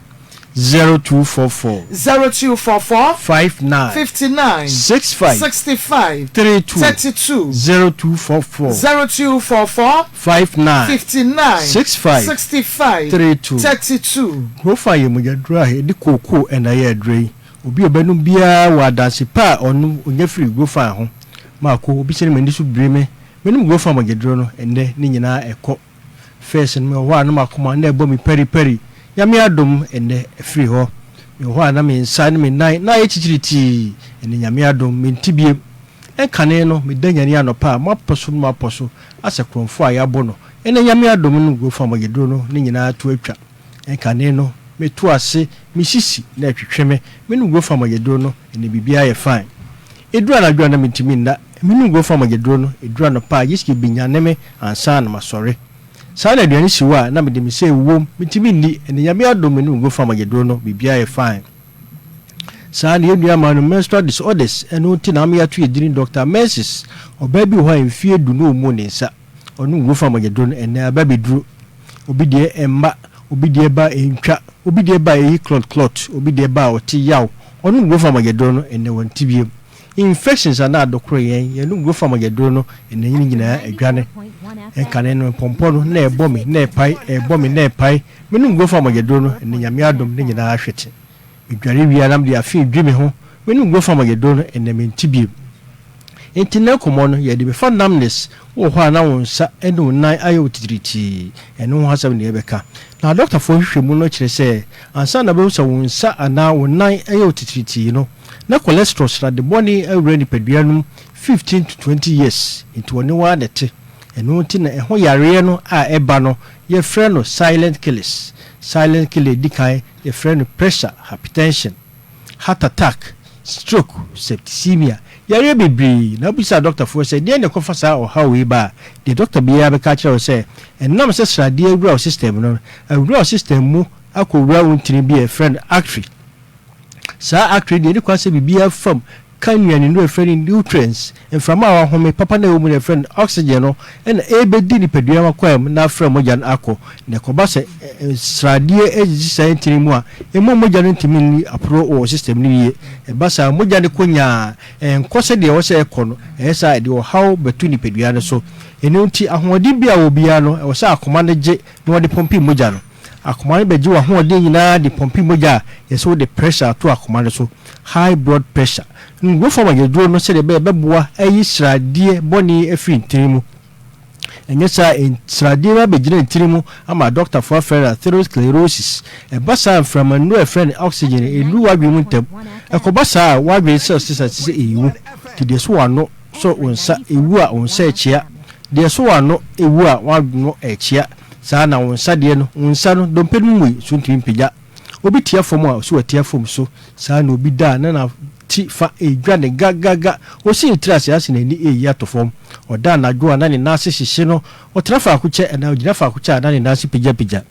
[SPEAKER 1] 0244 59 65 32 0244 59 65 32 grofa ye mojadro he di koko ena ye adrei obi obenu bia wa danse pa onu onya free grofa ho mako obi se me ndisu breme menum grofa mojadro no ende ni nyina ekọ first me ho anu makoma na ebo mi peri yami adom ende free ho me ho ana me nsa ne me nai na echichiriti ende yami adom me ntibie enkane no me danyani anopa maposo asekromfo ayabo no ene yami adom no grofa mojadro no ni nyina to atwa enkane no me to ase me sisi na twetweme menum grofa mojadro no ene bibia ye fine edura na dwa na mentimi nda menum grofa mojadro no edura no pa yiski binyaneme ansa na masore sa na aduane siwa na me de me se wom mentimi ni ene yami adom menum grofa mojadro no bibia ye fine sa na yenu ama no menstrual disorders eno ti na me atu edini Dr. Mercies obabi ho amfie du no mu ne nsa onu grofa mojadro no ene ababi duru obi de emba obi de ba entwa obi de ba yi clot obi de ba oti yaw onu grofa mojadro no ene wantibie infections ana adokro yen nu grofa mojadro no ene nyina adwane enkane no pompo no na ebomi na epai menu grofa mojadro no ene nyame adom ne nyina ahwete edware wi anam de afi dweme ho menu grofa mojadro no ene mentibie entina komo no ye de be fa namness wo ho ana wonsa ene onan ayo titiriti ene ho hasab ne ebeka na doctor fo hwehwemu no kire se ansa na be wo sa wonsa ana wonan ayo titiriti no na cholesterol stra de boni awreni peduanum 15 to 20 years into one wa dete eno ti na eho yare no a eba no ye frɛ no silent killer dikai ye frɛ no pressure, hypertension, heart attack, stroke, septicemia yare bibri na bisa doctor for say dey na confasa o how we ba the doctor bia be ka kire say enam se srade awura system no awura system mu akowura wontini bi a friend actress sa actress dey kwa say bibia from kanyan no friend nutrients and from our home papa na wo friend oxygen no and ebedi ni pedua makwam na from mojan akọ ne koba se srade ejiji sai tiri mu a emo mojan ntimi ni apro o system ni ye e basa mojan konya nkose de wo se ekọ no esa de wo how betu ni pedua no so enunti ahodi bia wo bia no wo sa akoma ne je no wo de pompi mojan no akoma ne beji wo ahodi nyina de pompi moja yeso de pressure to akoma ne so high blood pressure ngo fama gedro no se de be beboa ayi srade boni afin tirimu enye sa srade ba begina tirimu ama doctor for atherosclerosis e basa from no friend oxygen elu wadwe muntem e ko basa wadwe se ewu ti de so ano so onsa ewu a onsa echia de so ano ewu a wadno echia sa na onsa de no onsa no dompenu mu so ntimi pija obi tia fom a so tia fom so sa na obi da na ti fa edwane gaga o si trase ase na ni eyi atofom oda na dwo na ni nase hihye no o trafa akuche na ogina fa akuche na ni nase pija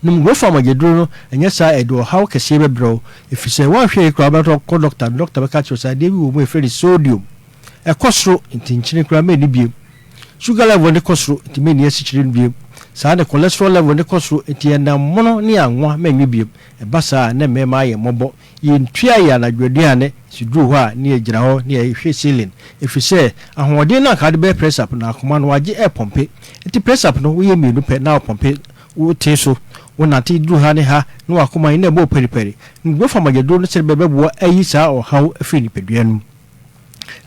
[SPEAKER 1] num go fa magedro no enye sa edo how kese be bro if say one hwe kra ba to doctor be ka cho sa de bi wo mo efre sodium e kosro ntinchine kra me ni biem sugar level de kosro ntime ni asichire ni biem sa de cholesterol level de kosro entienda mono ni anwa manwi biem e basa na mema ye mobo ye ntua ya na dwaduane
[SPEAKER 5] si duru ho a ne agyina ho ne ehwe ceiling efise ahoɔden na ka de be press up na akoma no wagye pompe enti press up no wo ye mienu pe na pompe wo te so wo na te duru ha ne ha no akoma ina bo periperi ngbo fa magedro no sere bebebo ayi saa o haw afiri ni pedua no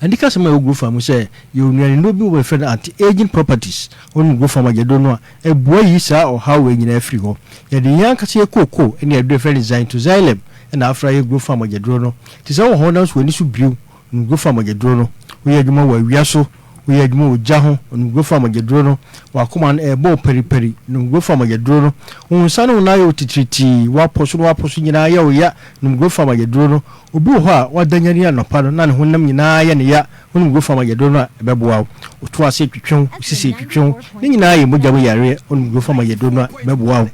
[SPEAKER 5] andi ka sama ogro fa mu say you nuani no bi wo friend anti-aging properties on go fa magedro no e bo ayi saa o haw enyina afiri ho ye de yan ka se koko ene adu friend design to xylem na afra ye go fa magedro no ti say wo honda so ani so briu go fa magedro no wo ye adwuma wa wiaso we adwuma ogya ho onugbo fa magedro no wakoma na ebo periperi onugbo fa magedro no unsa no na yo titriti waposo nyina ya oya onugbo fa magedro no obi ho a wadanyani anopa no na ne honam nyina ya ne ya onugbo fa magedro no ebeboa oto ase twetwen sisi twetwen ne nyina ya mogya bo yare onugbo fa magedro no ebeboa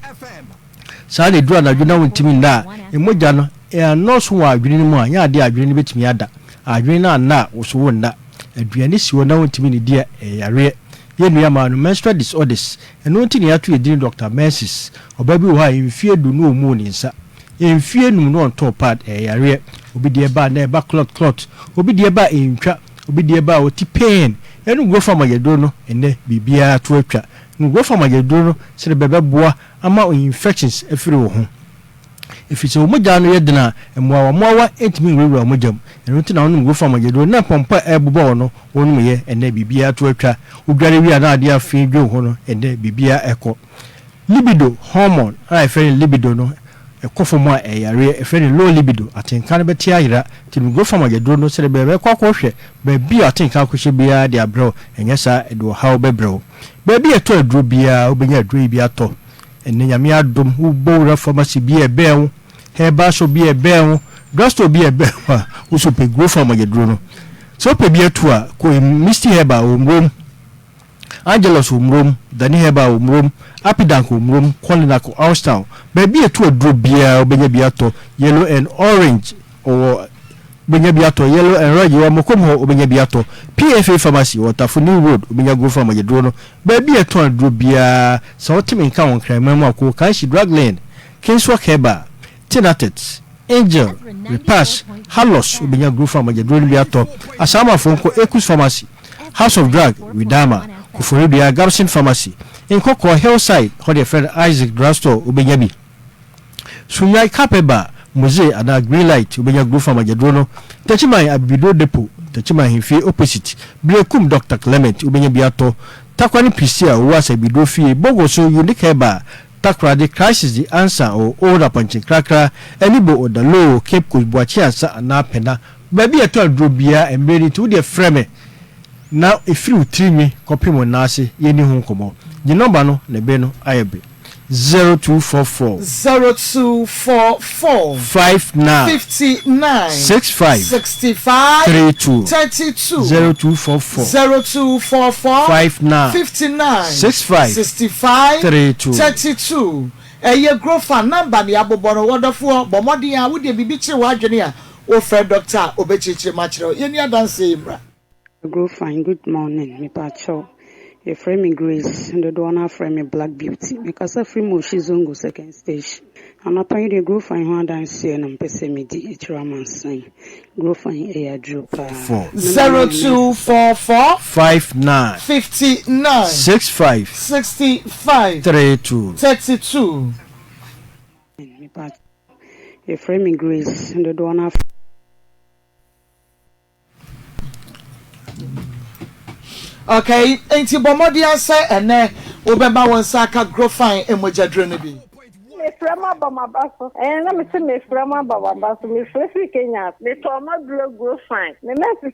[SPEAKER 5] saa de dura na dwuna wontimi nda emogya no anoso wa adwene mu a nya ade adwene betimi ada adwene na na wo so wonda aduane siwo na wontimi ne dia yare ye nua ma no menstrual disorders eno ntini ya to edin Dr. Mensis obabi wo ha emfie du no mu ni nsa emfie num no on top pad yare obi de ba na ba clot obi de ba entwa obi de ba oti pain enu go fa magedo no ene bibia to atwa nu go fa magedo no sere bebeboa ama infections afiri wo ho ifise wo mogya no yedina emwa etimi nwura mogyam eno tina wonu go fa magedo na pompa ebubo no wonu ye ene bibia to atwa udware wi ana ade afi dwo ho no ene bibia eko libido hormone I feel libido no ekofo mu yare efeni low libido atenka no beti ayira tinu go fa magedo no sere bebe kwakwahwe be bi atenka akohye bia de abro enyesa edo hawo bebro be bi eto aduro bia obenya aduro bia to enne nyame adom ubowra pharmacy bia bewo heba so bia bewo drugstore bia bewo uso pe go fa magedo no so pe bia to a ko misty heba omrom Angelos umrom Dani heba umrom Apidanko umrom Kolinako Austown baby etu aduro bia obenya biato yellow and orange or obenya biato yellow and red wa mokomho obenya biato PFA pharmacy Watafuni road obenya go from magedro no baby etu aduro bia so otimi nka won kran memo ko kan shi drug lane Kinswalk heba Tenatet Angel Repass Halos obenya go from magedro biato asama fonko Ekus pharmacy House of Drug Widama Kufurudia Garrison Pharmacy in Koko Hillside Hode friend Isaac Drugstore Ubenyabi Sunyai Kapeba Mose and Green Light Ubenya Grufa Magedrono Tachimai Abido Depot Tachimai Hinfi opposite Brekum Dr. Clement Ubenyabiato Takwani Pisia Uwasa Bidofi Bogoso Unique Heba Takra the crisis the answer or older punching cracker Enibo or the low Cape Kubuachiansa and Napena Baby a told Drobia and made it to the frame. Now if you treat me copy mo nase yeni hu komo the number no ne be no ayebe 0244
[SPEAKER 4] 59 65 32 0244 59 65 32 eye grofa number ni abobono wonderful bomodi a wo de bibichi wa adwene a o fred doctor obechichi machiro yeni adanse imra.
[SPEAKER 6] Grow fine, good morning, me pacho. A frame Grace, and the donor frame Black Beauty. Because a free mo she's on go second stage. And I find the grow fine one dance here and pessimity, it's romance sign. Grow fine air drop
[SPEAKER 4] 0244
[SPEAKER 5] 59 65
[SPEAKER 4] 32
[SPEAKER 6] Me pacho. A frame Grace, and the donor.
[SPEAKER 4] Okay, enti bomodi anse ene obeba won saka grow fine emojadro ne bi.
[SPEAKER 7] Me frama bama baso. Na me se me frama baba baso. Me frefi Kenya. Me to ma grow fine. Me mess se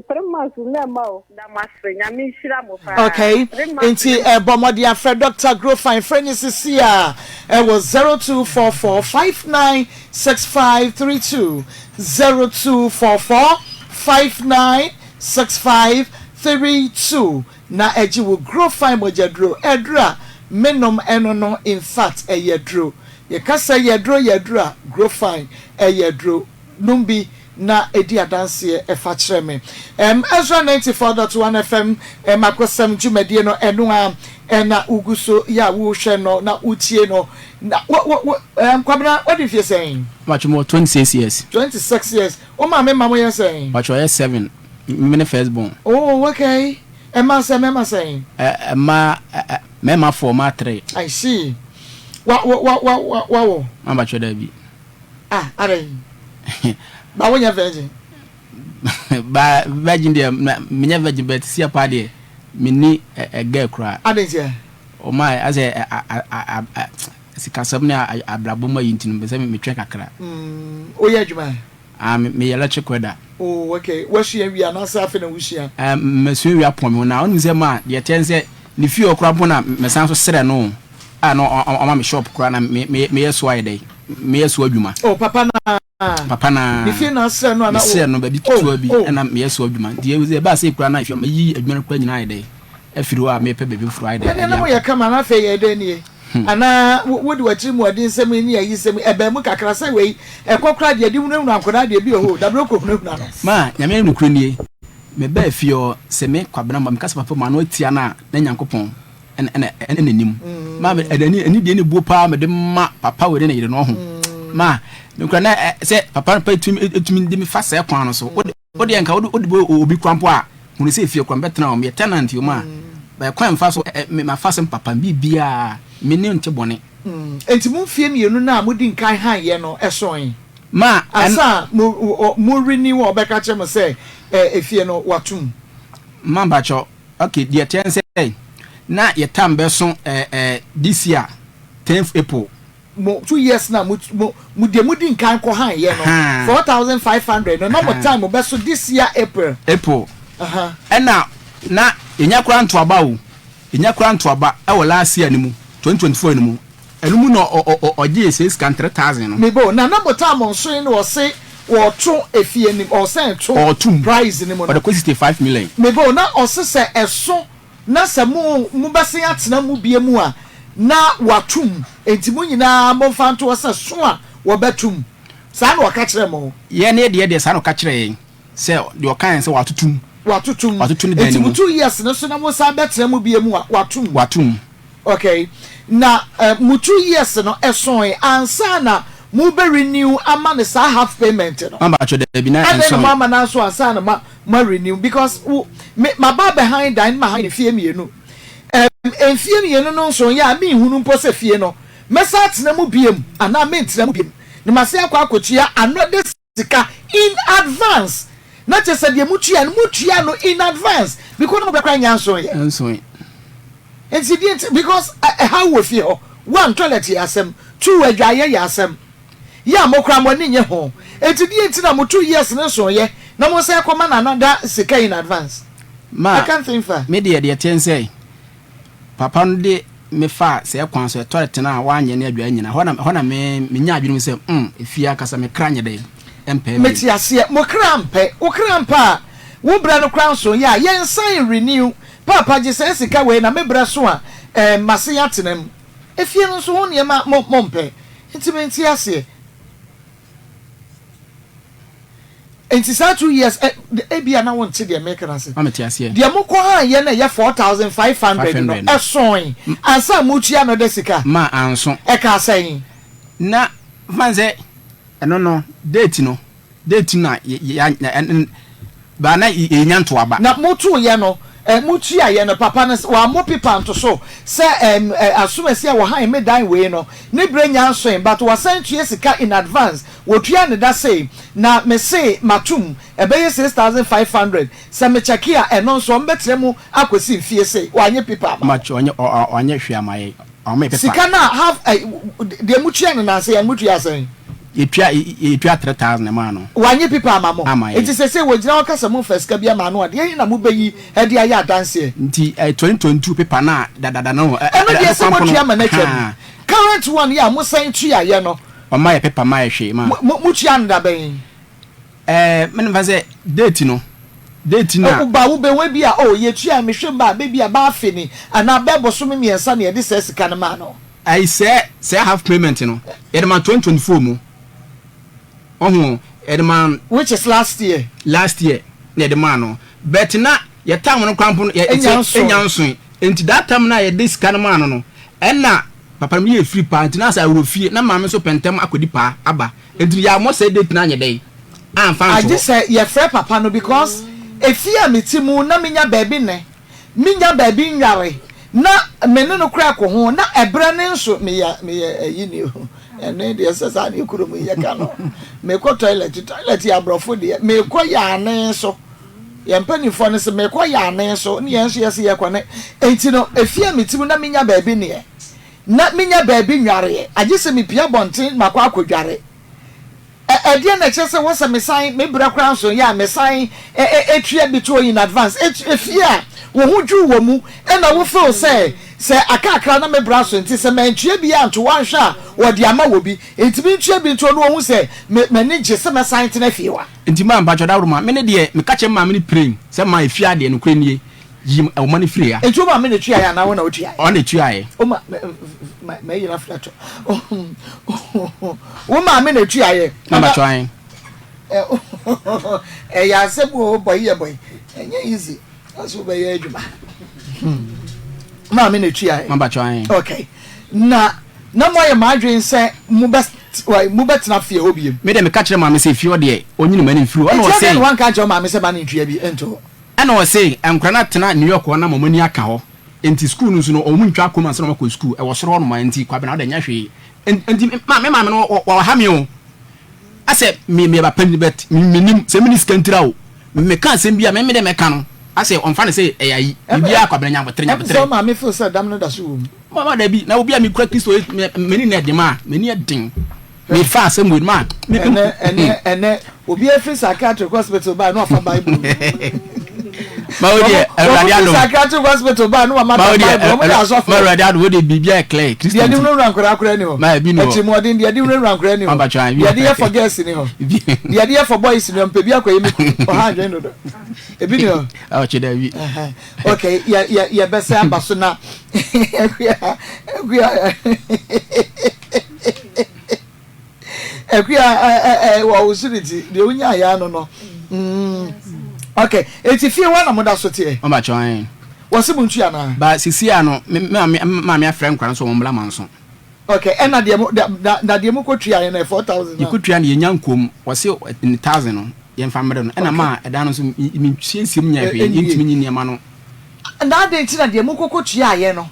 [SPEAKER 7] 3 months na ma o. Da masenya me shira mo fa.
[SPEAKER 4] Okay, enti bomodi afre Dr. Grow fine friend is here. It was 0244 596532 0244 596532 na eji will grow fine mojadro edra menom enono in fact eyedro ye kasa yedro grow fine eyedro numbi na edi adanse e fa kire me Ezra 94.1 FM M'akosem dwumadie no eno a na uguso ya wo hwe no na utie no na kwabena what if you saying
[SPEAKER 2] much more 26 years
[SPEAKER 4] 26 years o ma me mamo you saying
[SPEAKER 2] much more 7 me first born
[SPEAKER 4] oh okay Emma saying
[SPEAKER 2] Mema 4 ma 3
[SPEAKER 4] I see wow
[SPEAKER 2] mama choda bi
[SPEAKER 4] are ba wonya virgin
[SPEAKER 2] ba virgin dia me virgin but see apa dia me ni a girl cry
[SPEAKER 4] adentia
[SPEAKER 2] o my as sikasam na abraboma yintinu be say me twen kakra
[SPEAKER 4] oye adwuma
[SPEAKER 2] me electrical da
[SPEAKER 4] oh okay what you wi anasa afi na wushia
[SPEAKER 2] me so wi apom na onu ze ma de ten se ni fi okra bo na me san so sere no no o me shop kra na me yeso ai dai me yeso adwuma
[SPEAKER 4] oh papa na ni fi na sere no na
[SPEAKER 2] sere no ba bi tuwa bi na me yeso adwuma de we ze ba se kra na fi me yi adwuma kra nyina ai dai afiri wa me pe be furu ai dai
[SPEAKER 4] na mo ye kama na fe ye dai ni ana wodi watiri mu odin sem ni ayi sem ebe mu kakra sai we ekokra de adi mu nu ankoda de bi oho dabro ko nu na
[SPEAKER 2] ma nyame nu kroni me ba fio se me kwabena ma me kasa papa ma no atia na nyankopon enenim ma me ani de ni buopa me de ma papa we de yire no ho ma me kra na se papa pa etumi de me fa se kwan no so wodi enka wodi obi kwampo a hunu se fie kwambe tena o me tenant o ma ba kwan fa so me ma fa se papa bibia me ne nte bone
[SPEAKER 4] enti mu fie mienu na mudi nkan han ye no esoen
[SPEAKER 2] ma
[SPEAKER 4] asa mu renew obeka chem say efie no watum
[SPEAKER 2] ma bacho okay the ten say na ye tambe so this year 10th April
[SPEAKER 4] mo 2 years na mu de mudi nkan ko han ye no 4500 no no more time obeso this year April
[SPEAKER 2] na enya kura ntoaba o enya kura ntoaba e wo last year ni mu 2024 ni mu enu no oje says kan 3000 no
[SPEAKER 4] mebo na number time on so no say wo to efie ni o say to price ni mo
[SPEAKER 2] no 65 million
[SPEAKER 4] mebo na o se eso na se mu bese atena mu bie mu a na watum enti mu nyina mo fanto o se so a wo betum sa na o ka kire mo
[SPEAKER 2] ye na de sa na o ka kire yen se de o kan se watutum
[SPEAKER 4] enti mu 2 years na so na mo sa betena mu bie mu a watum okay na mu 2 years no eson ansa na mu be renew ama ne sa half payment no
[SPEAKER 2] mama cho de bi na
[SPEAKER 4] enso mama na so ansa na ma renew because my ba behind fie mienu fie mienu no so ya mi hunu mpo se fie no mesa tena mu biem ana me tena mu biem ne ma se akwakotua another sika in advance na chese de mu tua no in advance because no be kwa nyanso because how we feel one toilet yasem two adwaye yasem ya mokra money nye ho etidie na mo 2 years ne so ye na mo say koma na another sika in advance
[SPEAKER 2] ma
[SPEAKER 4] I can't think for
[SPEAKER 2] me de ten say papa no de me fa say kwan so toilet na wanye na adwa nyina hona me nya adwene say efia kasa me kra nye de empe
[SPEAKER 4] me ti ase mo krampe wo krampa wo bra no kran so ya yen sign renew papa je say sika we na me bra so a mase ya tenem efie no so won ye ma mompe intimate ase enti sa 2 years ebia na won te de make na se
[SPEAKER 2] ameti ase
[SPEAKER 4] de mo ko ha ye na ye 4500 no esoin ansa mo tua no de sika
[SPEAKER 2] ma anso
[SPEAKER 4] e ka say
[SPEAKER 2] na fanze no date na ba na enyanto aba
[SPEAKER 4] na mo tu ye no mutua ye no papa no wa mo pipa nto so se asumasi a wo han me dan we no ne brenya nso but wa san tue sika in advance wo tua ne da say na me say matum ebe 6500 se me cheki a eno nso mbetre mu akosi fie say wa nye pipa
[SPEAKER 2] ma onye hwe amaye o me pipa
[SPEAKER 4] sika na have de mutua ne na say ya mutua say
[SPEAKER 2] yetwa 3000 ma no
[SPEAKER 4] wanye pipa amamo enti se we gina wakasa mu first ka bia ma no ade na mu beyi e de aya dance
[SPEAKER 2] nti 2022 pipa na dada no
[SPEAKER 4] eno de se mo tua ma na twam current one ya mo san tua ye no
[SPEAKER 2] o ma ye pipa ma ye hwe ma
[SPEAKER 4] mo tua nda ben
[SPEAKER 2] me no say date na
[SPEAKER 4] ba wo be we bia ye tua me hwe ba be bia ba afini ana bebo so me miensa na ye de se sika na ma no
[SPEAKER 2] I say half payment no ye ma 2024 mu Edman,
[SPEAKER 4] which is last year
[SPEAKER 2] na Edmano. But na your time on cramp enyansun. Into that time na this kind of man no. And na papa me free part na sa urofie na maame so pentem akodi pa aba. Into ya mo say date na nyedey.
[SPEAKER 4] I just say your friend papa no because if you me timu na minya baby ne. Minya baby nware. Na mene no kra ko ho na ebre ne nso me yini ho. Ene de sesa ni kuro mu ye ka no. Me ko toilet ya brofo de me ko ya ne so. Ye mpanifo ne se me ko ya ne so ne ye nso ye se ye ko ne. Enti no efia metimu na minya baby ne. Na minya baby nware. Age se me pia bonten makwa akodware. Dia na chese wo se me sign me bra kra nso ya me sign etria bitu in advance. Efia wo hudwu wo mu e na wo feel say akakra na me bra so nti se mentue bi ya nto wan hwa wo de ama wo bi entimi ntue bi nto no wo hu se me ne je se me sign te na fiwa
[SPEAKER 2] nti ma mba choda ruma me ne de me ka che ma me ne praying se ma efia de no kra nie yi o ma ne free ya
[SPEAKER 4] entu ma me ne tua ya na wo na wo tua
[SPEAKER 2] o ne tua ye
[SPEAKER 4] o ma me yira flat wo ma me ne tua ye
[SPEAKER 2] ma twan
[SPEAKER 4] ya se bo boy enye easy aso be ye adwuma ma me ne tua ye
[SPEAKER 2] ma twan
[SPEAKER 4] okay na moye madwen se mu bet na fie obiem
[SPEAKER 2] me de me ka kire ma me se fie o de onyini ma ne free o na o say
[SPEAKER 4] wan ka kire ma me se ma ne tua bi ento
[SPEAKER 2] ana o say enkra na tena New York na mamani aka ho enti school no so no o muntwa Akoma so no makọ school e wo soro no ma enti kwa be na o da nya hwe enti ma no wo ha me o ase me ba pani bet minim se mini skantira o me kan sem bia me de me ka no ase on fa ne say e yayi bia kwa be nya botre
[SPEAKER 4] so ma me feel say dam no da so wo
[SPEAKER 2] mama da bi na obi a me kura Kristo me ni na de ma me ni edin me fa asem with man
[SPEAKER 4] ene obi a free psychiatric hospital ba no afa Bible
[SPEAKER 2] Maudi Radiado
[SPEAKER 4] Psychiatric Hospital ba no mama
[SPEAKER 2] ma Radiado wo de bibia clear
[SPEAKER 4] Christian dia no rankora ni ho
[SPEAKER 2] ma bi no
[SPEAKER 4] eti modin dia no rankora ni ho dia dia for girls ni ho dia dia for boys ni ho mpe bia kwa yemi o ha adwen no do ebi ni ho
[SPEAKER 2] o che da bi
[SPEAKER 4] okay ya bese abaso na ekuya wa usurity de onya ya no okay eti fie wa na moda so tie
[SPEAKER 2] o ma chwan
[SPEAKER 4] wose buntu ya na
[SPEAKER 2] ba sisi ano ma me afrɛ nkran so mombla manso
[SPEAKER 4] okay and na de mo kotua ya na 4000
[SPEAKER 2] na kotua na yenya nkom wose 1000 no ye mfa mre no na ma ɛda no so mi siensiem nya hwe yentimi nyi niam no
[SPEAKER 4] na de nti na de mo kotua ya no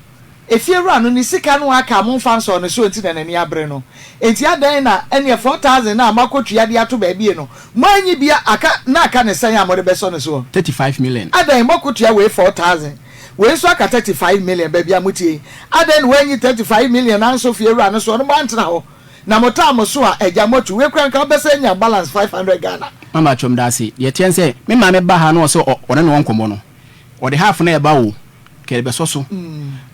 [SPEAKER 4] efie ra no ni sika no aka mo mfa nso no so nti na nani abre no enti adan na ene 4000 na makotua de ato ba bie no manyi bia aka ne san ya mo de beso no so
[SPEAKER 2] 35 million
[SPEAKER 4] adan makotua we 4000 we so aka 35 million ba bia mutie adan we nyi 35 million na nso fie ra no so no mantena ho na mota mo so a eja motu we kran ka besa nya balance 500 Ghana
[SPEAKER 2] mama chom dasi ye tien se me ma me ba ha no so one no nkomo no o de half na e ba wo ke be so so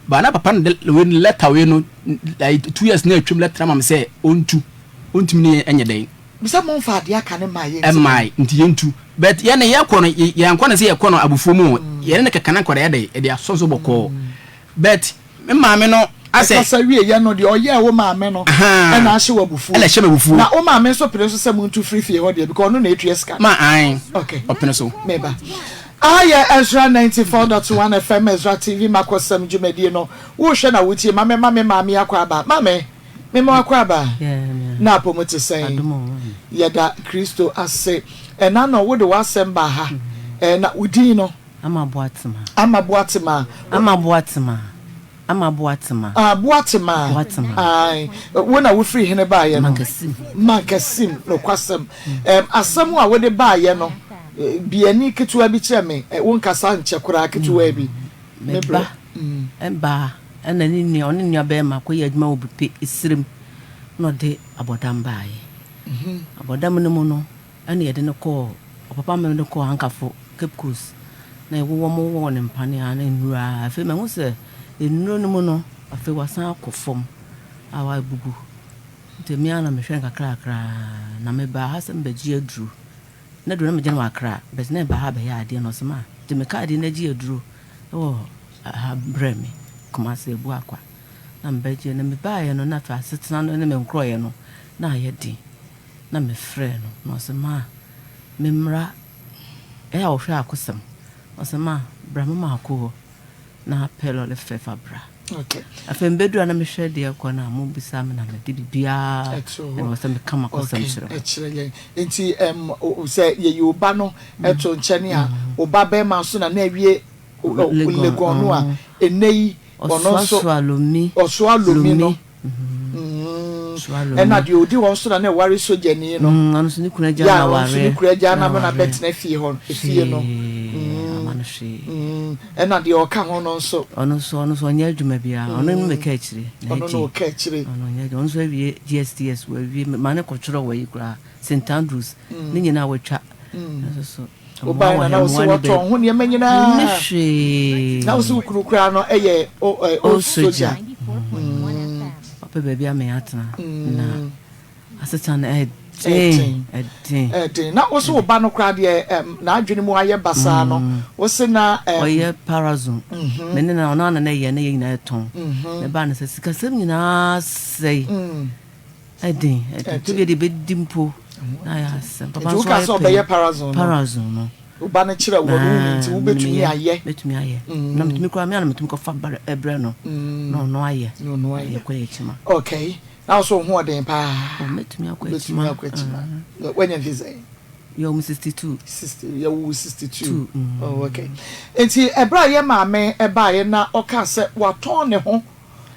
[SPEAKER 2] ba na papa no letter we no 2 years na atwem letter mam say ontumi ne enye den
[SPEAKER 4] bisa mo fa de aka ne maye
[SPEAKER 2] mai nti yentu but ye ne ye kono ye anko na say ye kono abufuo mu ye ne kekana kwara ye de e asonso boko but me maame no ase
[SPEAKER 4] asa wie ye no de oye wo maame no e na ahye wabufuo
[SPEAKER 2] ele hye wabufuo
[SPEAKER 4] na o maame so pere so se muntu free fie ho de because no na etua ska
[SPEAKER 2] ma an
[SPEAKER 4] okay
[SPEAKER 2] opene so
[SPEAKER 4] meba Ezra 94.1 FM Ezra TV M'akosem jumedie no wo hwe na wutie mame akwa aba mame akwa aba na pomote sen yeda Kristo ase na no wo de wasem ba ha na udin no
[SPEAKER 6] amaboatima
[SPEAKER 4] ai wo na wo free hene ba ye no Makasim no kwasem asem a wo de ba ye no biani ketua bi cheme won kasa nchekura ketua bi
[SPEAKER 6] meba emba ana ni oni nya be ma ko ye adwuma obipe isirem no de abodam baaye abodam no mu no ana ye de no ko papa me no ko hankafo Cape Coast na wo mo wo ne mpane ana nura afi me hu se enuro no mu no afi wasan akofom awa bugu temi ana me hwen kakra na meba hasem baji aduru na do na me gena akra but na ba ha ba ya ade no sema de me ka ade na ji aduru ha breme kumasi ebu akwa na mbaje na me ba ye no na to asetena no na me nkroye no na ye din
[SPEAKER 8] na me frɛ no no se ma memra wo hwɛ akosem no se ma bra mama akɔ na pelo le fefa bra
[SPEAKER 4] okay
[SPEAKER 8] afem bedu na me hwɛ de akɔ na mo bisa me na me de bibia e wo se me kama akosem hyerɛ
[SPEAKER 4] kyerɛ enti se ye yoba no eto nkyene a oba be ma so na awie legon no a enei ono so osualomi no and na odi won so na ware sojani no
[SPEAKER 8] anu so ni kuna ja na ware
[SPEAKER 4] ya ni kuna ja na na betna fie ho fie no and na de oka ho no so
[SPEAKER 8] ono so nya adwuma bia ono no me ka akire
[SPEAKER 4] ono no ka akire
[SPEAKER 8] ono nya ono so wie GSTS we mane kɔtworo wɔ yi kura St Andrews ni nyina watwa so
[SPEAKER 4] oba na wo so wato ho ne manyina na wo so kurukura no eye o soja
[SPEAKER 8] papa baby ame atena na aseta na
[SPEAKER 4] na wo so oba no kura de na adwene mu aye basa no wo se na
[SPEAKER 8] oye parazon menne na ona na ye nyina eton me ba na se sika sem nyina sei edin to be de bedimpo na ya sem papa
[SPEAKER 4] so ka so be ye
[SPEAKER 8] parazon no
[SPEAKER 4] oba na kira wo no nti wo betumi aye
[SPEAKER 8] na metumi kura me na metumi ko fa ebre no no aye ko ye chima
[SPEAKER 4] okay now so ho den pa
[SPEAKER 8] metumi akwachima
[SPEAKER 4] when you visit
[SPEAKER 8] you 62
[SPEAKER 4] you 62 oh okay enti ebra ye maame eba ye na oka se waton ne ho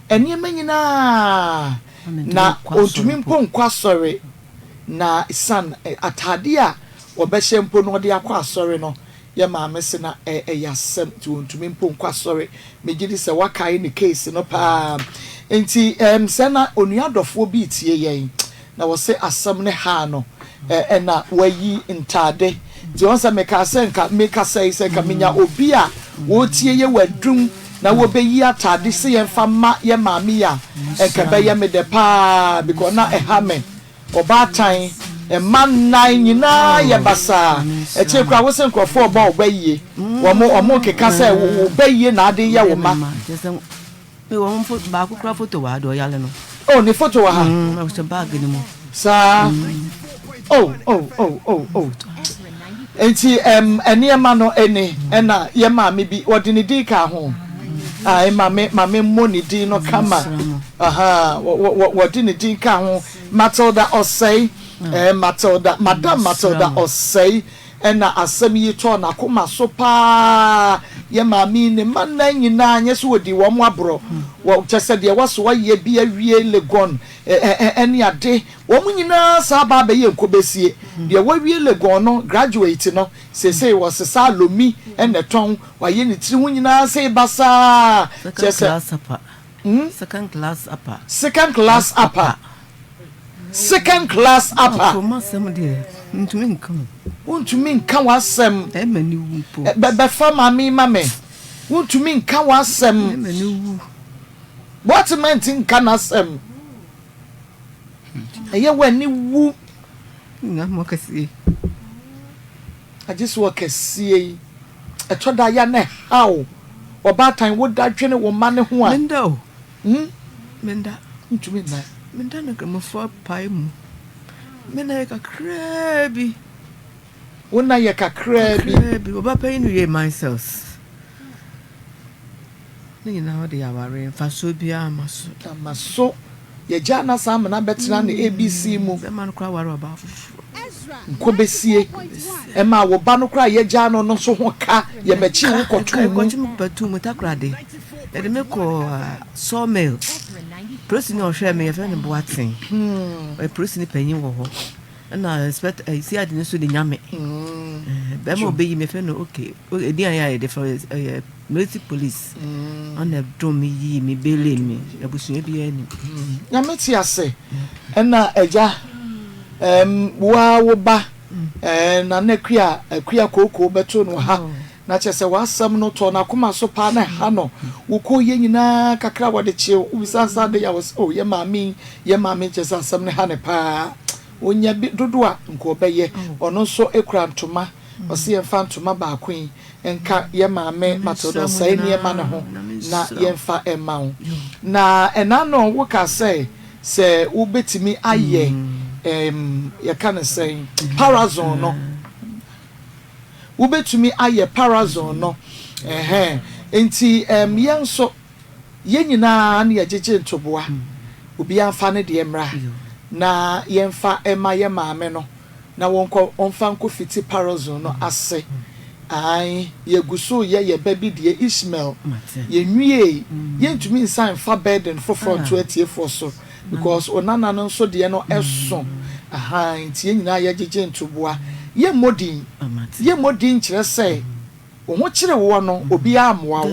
[SPEAKER 4] eni manyina na ontumi mpo nkwa sori na san atade a obehye mpo no de akwa sori no ye maame se na yasem ti ontumi mpo nkwa sori megidi se wakai ni case no pa enti sena onuadofo bi tie yen na wo se asem ne ha no na wayi ntade ti won se meka se ka menya obi a wo tie ye wadum na wo beyi atade se ye fa ma ye maame ya ka be ye me de pa because na ha me obatan man nine nyina ye basa che kwa wo se nkrofo oba obaye wo keka se wo baye na ade ye wo ma
[SPEAKER 8] me wo foto ba akukura foto wa do yale no
[SPEAKER 4] oh ni foto wa ha
[SPEAKER 8] I was bag ni mo
[SPEAKER 4] sa oh enti eniema no eni na ye maame bi wodi ni di ka ho maame money di no kama wodi ni di ka ho Matilda Osei Madam Matilda Osei na asem yi to na koma so pa ye maami ne man nyina anye so odi wo mo abro wo chese de waso ye bi awie legon ene ade wo mo nyina sa ba be ye nkobesie de wo wie legon no graduate no se wo se sa lomi ene ton wa ye ni tiri ho nyina se basa chese
[SPEAKER 8] second class upper
[SPEAKER 4] Akoma
[SPEAKER 8] sem de
[SPEAKER 4] Wontumi nka wasem
[SPEAKER 8] emani wu po
[SPEAKER 4] be fa mame wontumi nka wasem
[SPEAKER 8] emani wu
[SPEAKER 4] what meant nka nasem eye wani wu
[SPEAKER 8] nga mo kasi
[SPEAKER 4] ajisu okasie etoda ya na how obatan wo dadwene wo mane ho a
[SPEAKER 8] menda
[SPEAKER 4] wontumi na
[SPEAKER 8] menda na kama fo pai mu mena ka krabi
[SPEAKER 4] wona ye kakrabi
[SPEAKER 8] oba pay no ye myself ni na ode ya ware fa so bia
[SPEAKER 4] amaso ye jana sam na betra na ABC mu
[SPEAKER 8] be man kra ware oba fufu
[SPEAKER 4] nko besie e ma wo ba no kra ye jana no so ho ka ye bechi wo
[SPEAKER 8] kotu mu takrade e de me ko sawmill Person no share me if any boating. A person penny wo ho. Na expect I see ade so de nyame. Be mo be me fe no okay. E dia ya de for military police. On the drum yi me bele me. Abusu bi ani.
[SPEAKER 4] Nyame ti ase. Na eja wo ba na akua koko beto no ha. Na chese wasam no to na koma so pa na ha no wo ko ye nyina kakra wode che ubisansa de ya was ye maami chese asam ne ha ne pa onya bi dodo a nko beye ono so ekura ntoma ose ye fa ntoma ba akwen enka ye maame matodo sai ne ma ne ho na ye fa ema ho na ena no wo ka se wo betimi aye you can say parazone no wobetumi aye parazone no enti yenso yenyina na yejeje ntoboa obi amfa ne de emra na yemfa ema ye maame no na wonko onfa nko fiti parazone no ase ai yeguso ye baby de Ishmael ye nwie yentumi nsan fa burden for front 24 so because onana no so de no eso nti yenyina yejeje ntoboa ye modin kire say wo kire wo no obi amwa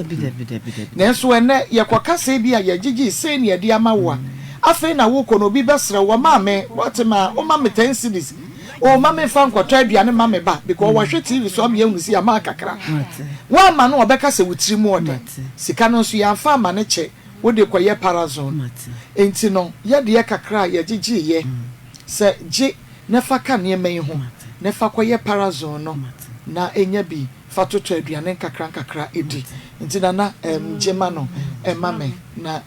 [SPEAKER 4] na enso ene ye kwakasa bi a yegigi say ne de ama wo afei na wo ko no obi besre wo maame watema o maame 10 cities o maame fa nkotwa aduane maame ba because wo hwe TV so am yehunu si ama kakra wa ma no obeka se wutiri mu ode sika no so ya fa ma ne che wo de koye parazone enti no ye de kakra yegigi ye se ji ne fa ka ne me ho ne fa koye parazone no na enya bi fa toto aduane kakra edi nti na jema no emame na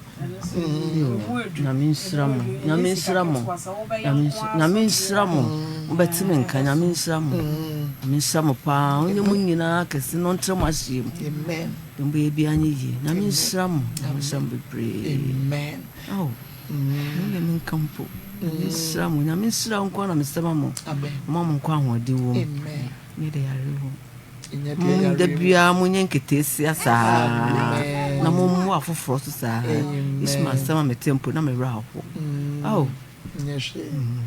[SPEAKER 8] Naminsramo ubetime nka naminsramo pa onye munyina kese no ntremo ahyem
[SPEAKER 4] amen
[SPEAKER 8] mbe bi anyi naminsramo bebre
[SPEAKER 4] amen
[SPEAKER 8] nemi kampo naminsramo kwa na mistamamo
[SPEAKER 4] amen
[SPEAKER 8] mama nkwa ahode wo
[SPEAKER 4] amen
[SPEAKER 8] ni de yarewo da bia munye nketesi asa na mumu afoforo so sa isma sama metempo na mewra ho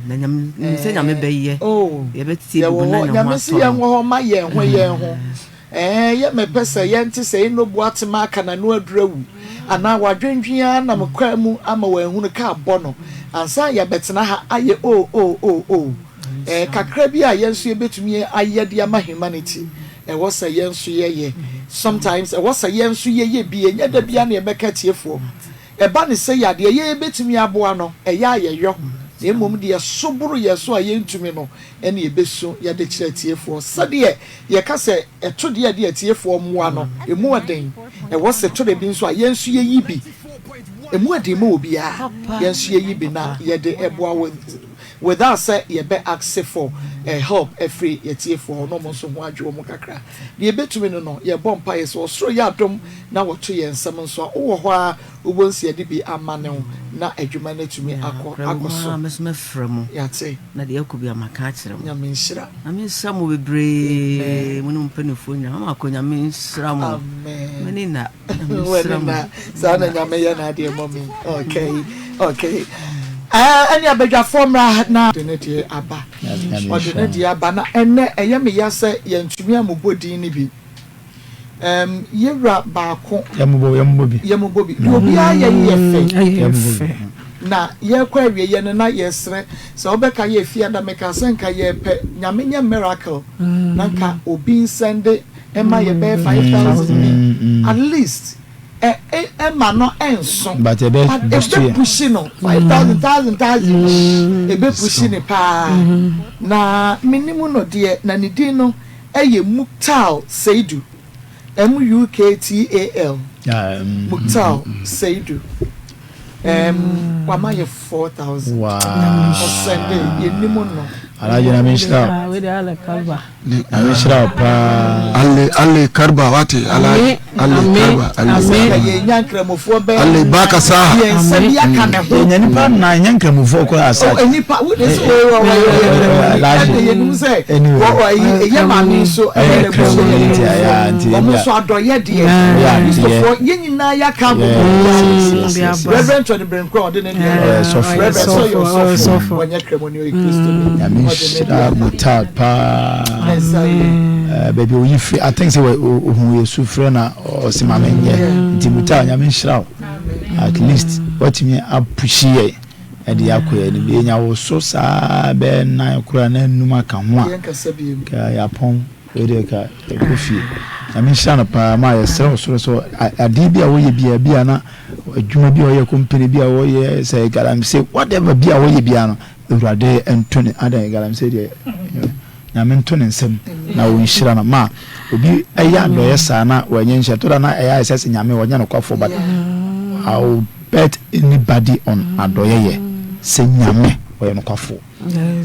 [SPEAKER 8] na nyam se nyame beye ye beti bu na nyam
[SPEAKER 4] nyame se yen ho ma yen ho ye me pese ye nti se no buate ma aka na no adurawu ana wadwendwia na mekwa mu ama wanhunu ka bono ansa ya betena ha aye kakra bi a yenso ye betumi aye de ama humanity was a yensu ye sometimes was a yensu ye bi enya da bia na ebeka tiefo e ba ne se ya de ye betumi aboa no e ya yo e mom de soburu ye so a yentumi no ene ebeso ya de kire tiefo sade ye ka se eto de de tiefo moa no e mu aden e was a to de bi nso a yensu ye yibi e mu aden ma obi a yensu ye yibi na ye de eboa without say ye be ask for help every yetie for no mo so ho adwo mo kakra de betumi no ye bompa ye so soro ya dom na woto ye nsem nso wo ho a obonsi ye de bi amane na adwuma na tumi akoso
[SPEAKER 8] mesme fremo
[SPEAKER 4] yate
[SPEAKER 8] na de yakubi amaka akire mo
[SPEAKER 4] nyame nshira
[SPEAKER 8] nsira mo bebre mo no mpanifo nya ma akonya me nsira mo
[SPEAKER 4] amen
[SPEAKER 8] menina
[SPEAKER 4] sana nyame ye na de mommy okay any abedwa formula na donate aba donate aba na enne eye me yase yentumi amobodin ni bi yewra baako yamubobi obi aye fe na ye kwa wie ye na yesre so obeka ye fia da meka senka ye pe nyame nya miracle nanka obi sende ema ye be 5,000 at least Emma no enso
[SPEAKER 2] but ebe
[SPEAKER 4] pushing no 5,000 ebe pushing pa na minimum no de na ne din no eye Muktal Seidu MUKTAL Muktal Seidu wama ye 4,000
[SPEAKER 2] wow
[SPEAKER 4] sende ye nimu no
[SPEAKER 2] alaje minshra
[SPEAKER 9] we de ala kalba
[SPEAKER 2] minshra pa
[SPEAKER 10] alle karba wate alle karba alle
[SPEAKER 4] ye nyankramofo be
[SPEAKER 10] alle bakasa
[SPEAKER 4] ye nsem ya ka ne ho
[SPEAKER 2] nyanipa na nyankramofo ko asa
[SPEAKER 4] enipa wo de so ye num say ye ma mi so e le so mo so adoye de so ye nyina ya ka bo reverend to the brain crowd de ne so reverend so wanya kremoni o Kristo
[SPEAKER 2] shira mutat pa baby we free I think say we suffer na osimamenye nti mutat nya menshira at least what me appreciate e de akoya ni be nya wo so sa be na kura na numa ka ho a Agyapong we ka Kofi nya menshira na pa ma ye sere so adi bia wo ye bia na adwuma bia wo ye company bia wo ye say galam say whatever bia wo ye bia no urade entone ada galam say de nyame ntone nsem na wo nhira na ma obi eya do yesa na wanye nhia to da na eya esese nyame wonya no kwafo but I will bet anybody on adoyeye se nyame
[SPEAKER 9] oye nokafo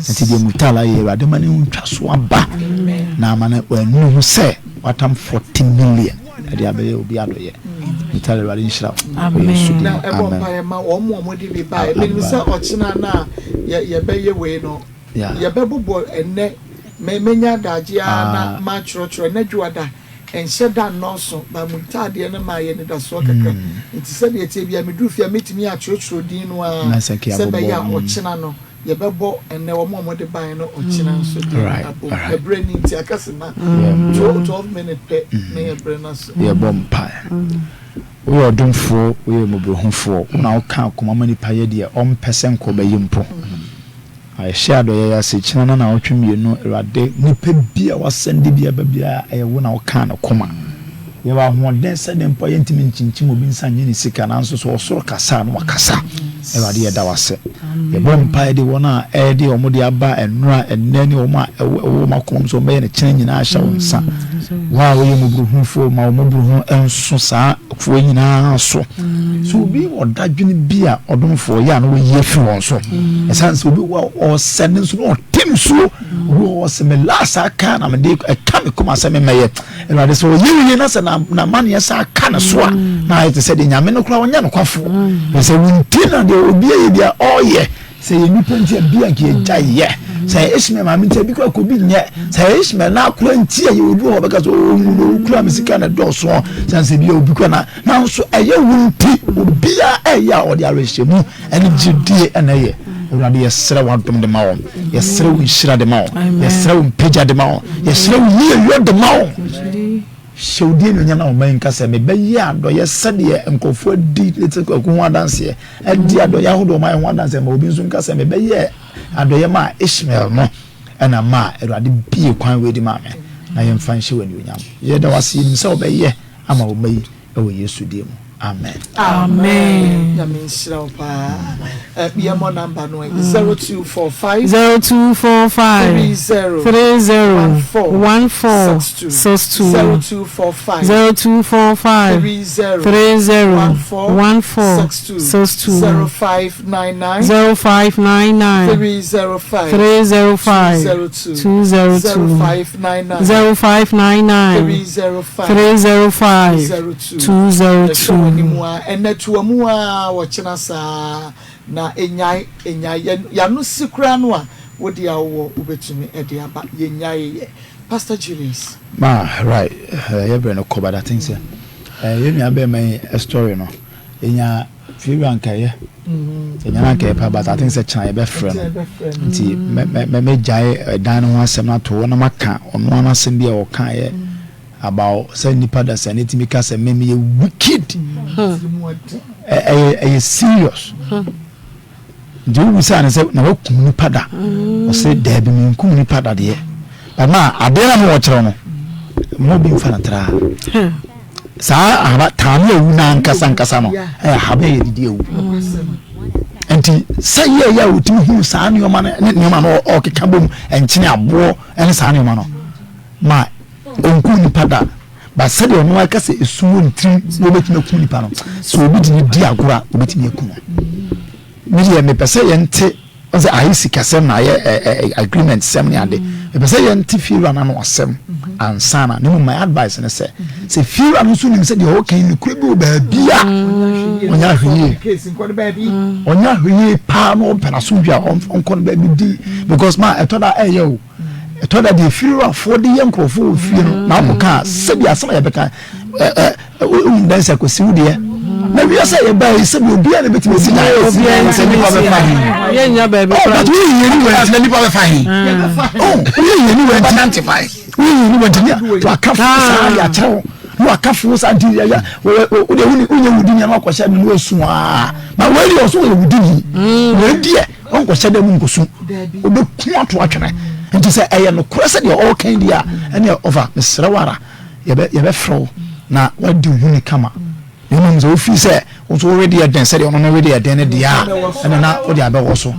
[SPEAKER 9] nti de mutala ye Awurade ma ne untwa so aba na ama na wanu se watam 40 million ade abaye obi adoye mutala Awurade nhyira
[SPEAKER 4] amen na ebo mpa ma omo de bi ba e bi se ochina na ye beye we no ye bebobo enne menya daje na ma choro na dwada enhye da nonso ba mutade na ma ye ne da so kaka nti se de tie bia medu fia metimi a choro din no a se be ya ochina no ye bebo enne omo de ban no ochina so abo ebre ni nti akasema 12 minutes pe na ye bre na so
[SPEAKER 9] ye bompa we odumfo we mobrohufo na o kan akoma mani paye de ompese ko bayimpo I shared ya se china na otwemienu Awurade nipa bia wasende bia bia ayewo na o kan akoma ye wa hoden se de mpo ye ntimi nchinchim obi nsanye ni sika na nso so osoro kasa na wakasa Awurade ye da wase ye bompa de wona e de omode aba enura ennani o ma wo makom so me ne china nyina ahya wonsa wa wo ye mobruhufo ma wo mobruhu enso saa fo nyina so so bi odadwene bia odomfo ya na wo ye fi won so esanse obi wa o send so no tim so wo se me lasa ka na me de ka me kuma se me meye Awurade so ye na se na man ye sa ka na so na ite se de nyame no kura wonya no kwafo se wuntina de obi ye bia oye se ye nipa ntia bia nke ye say ishme ma minti bi kwa kobi nye say ishme na akura ntia ye obi ho beka so okura misika na doso sanse bi obi kwa na nso eye wunti obi a eya odi arehemu ene gidie ene Awurade yesere wadom de mawo yesere winshira de mawo yesere winpeja de mawo yesere wiye de mawo Showdie no nyana o man kasa me be ya do yesede enkofo di letiko ko ho adanse e di ado ya hodo man ho adanse ma obi nso kasa me be ye adoye ma Ishmael no ena ma Awurade bie kwan we di ma me na yemfa nhye wani onyam ye da wase nim se obaye ama o mai e wo Yesu die mu amen
[SPEAKER 4] amen ya min shira pa ya mo number no 0245 30 0245 30 0599 305 nimwa enetu amua wochina sa na enyai ya no sikura no a wodi awo ubetumi ede aba yenyai Pastor Julius
[SPEAKER 9] right you bring no cover that thing say you me abe my story no enya fiwa nkaye enya nkaye pa but I think say chan be friend nti me jai dan ho asem na to na maka ono na asem bia wo kan ye about say nipa da say netimi ka say me ye wicked serious do we say na wakum nipa da o say da bi me kum nipa da de but na adena mo kire no mo bi mfa na tra sa aba tani ewu na nkasa no habe ye di ewu enti say ye ya utimi hu sa ne yoma no o keka bom enchine abo ene sa ne yoma no ma onku nipa da ba said ono aka se esuwo ntri no betime ku nipa no so obi di agora obetime ku no me ye me pese ye nte on say ahisi kasem na ye agreement sem ne ade me pese ye nte fiwa na no asem ansana ne my advice ne say fiwa no so nim say de o kan ni kura bi o ba bia onya hwie
[SPEAKER 4] case nko ba bi
[SPEAKER 9] onya hwie pa no pena so dwa on kon ba bi di because ma etoda eyo etoda de fiwa for the yankrofo fie no na abuka sebi asema ye beka dansa ko siwude na wi asa ye ba sebi obi a na betime si na obi a se nipa be fa
[SPEAKER 8] ye nya ba bi
[SPEAKER 9] pra but we yeni we na nipa be fa hi we yeni we identify we yeni we dia to akafu sa ya chawo no akafu sa di ya o de unye wudi nya ma kwasha mi no esu a ma we ri oso we wudi ni we die on kwasha da mu nkosu obe ku ato atwene nti say eye no kwasa de all kind dia ene over mesrawara ye be fro na wadi huni kama you know so fi say o so already a dance say on already a den dia and na o dia be wo so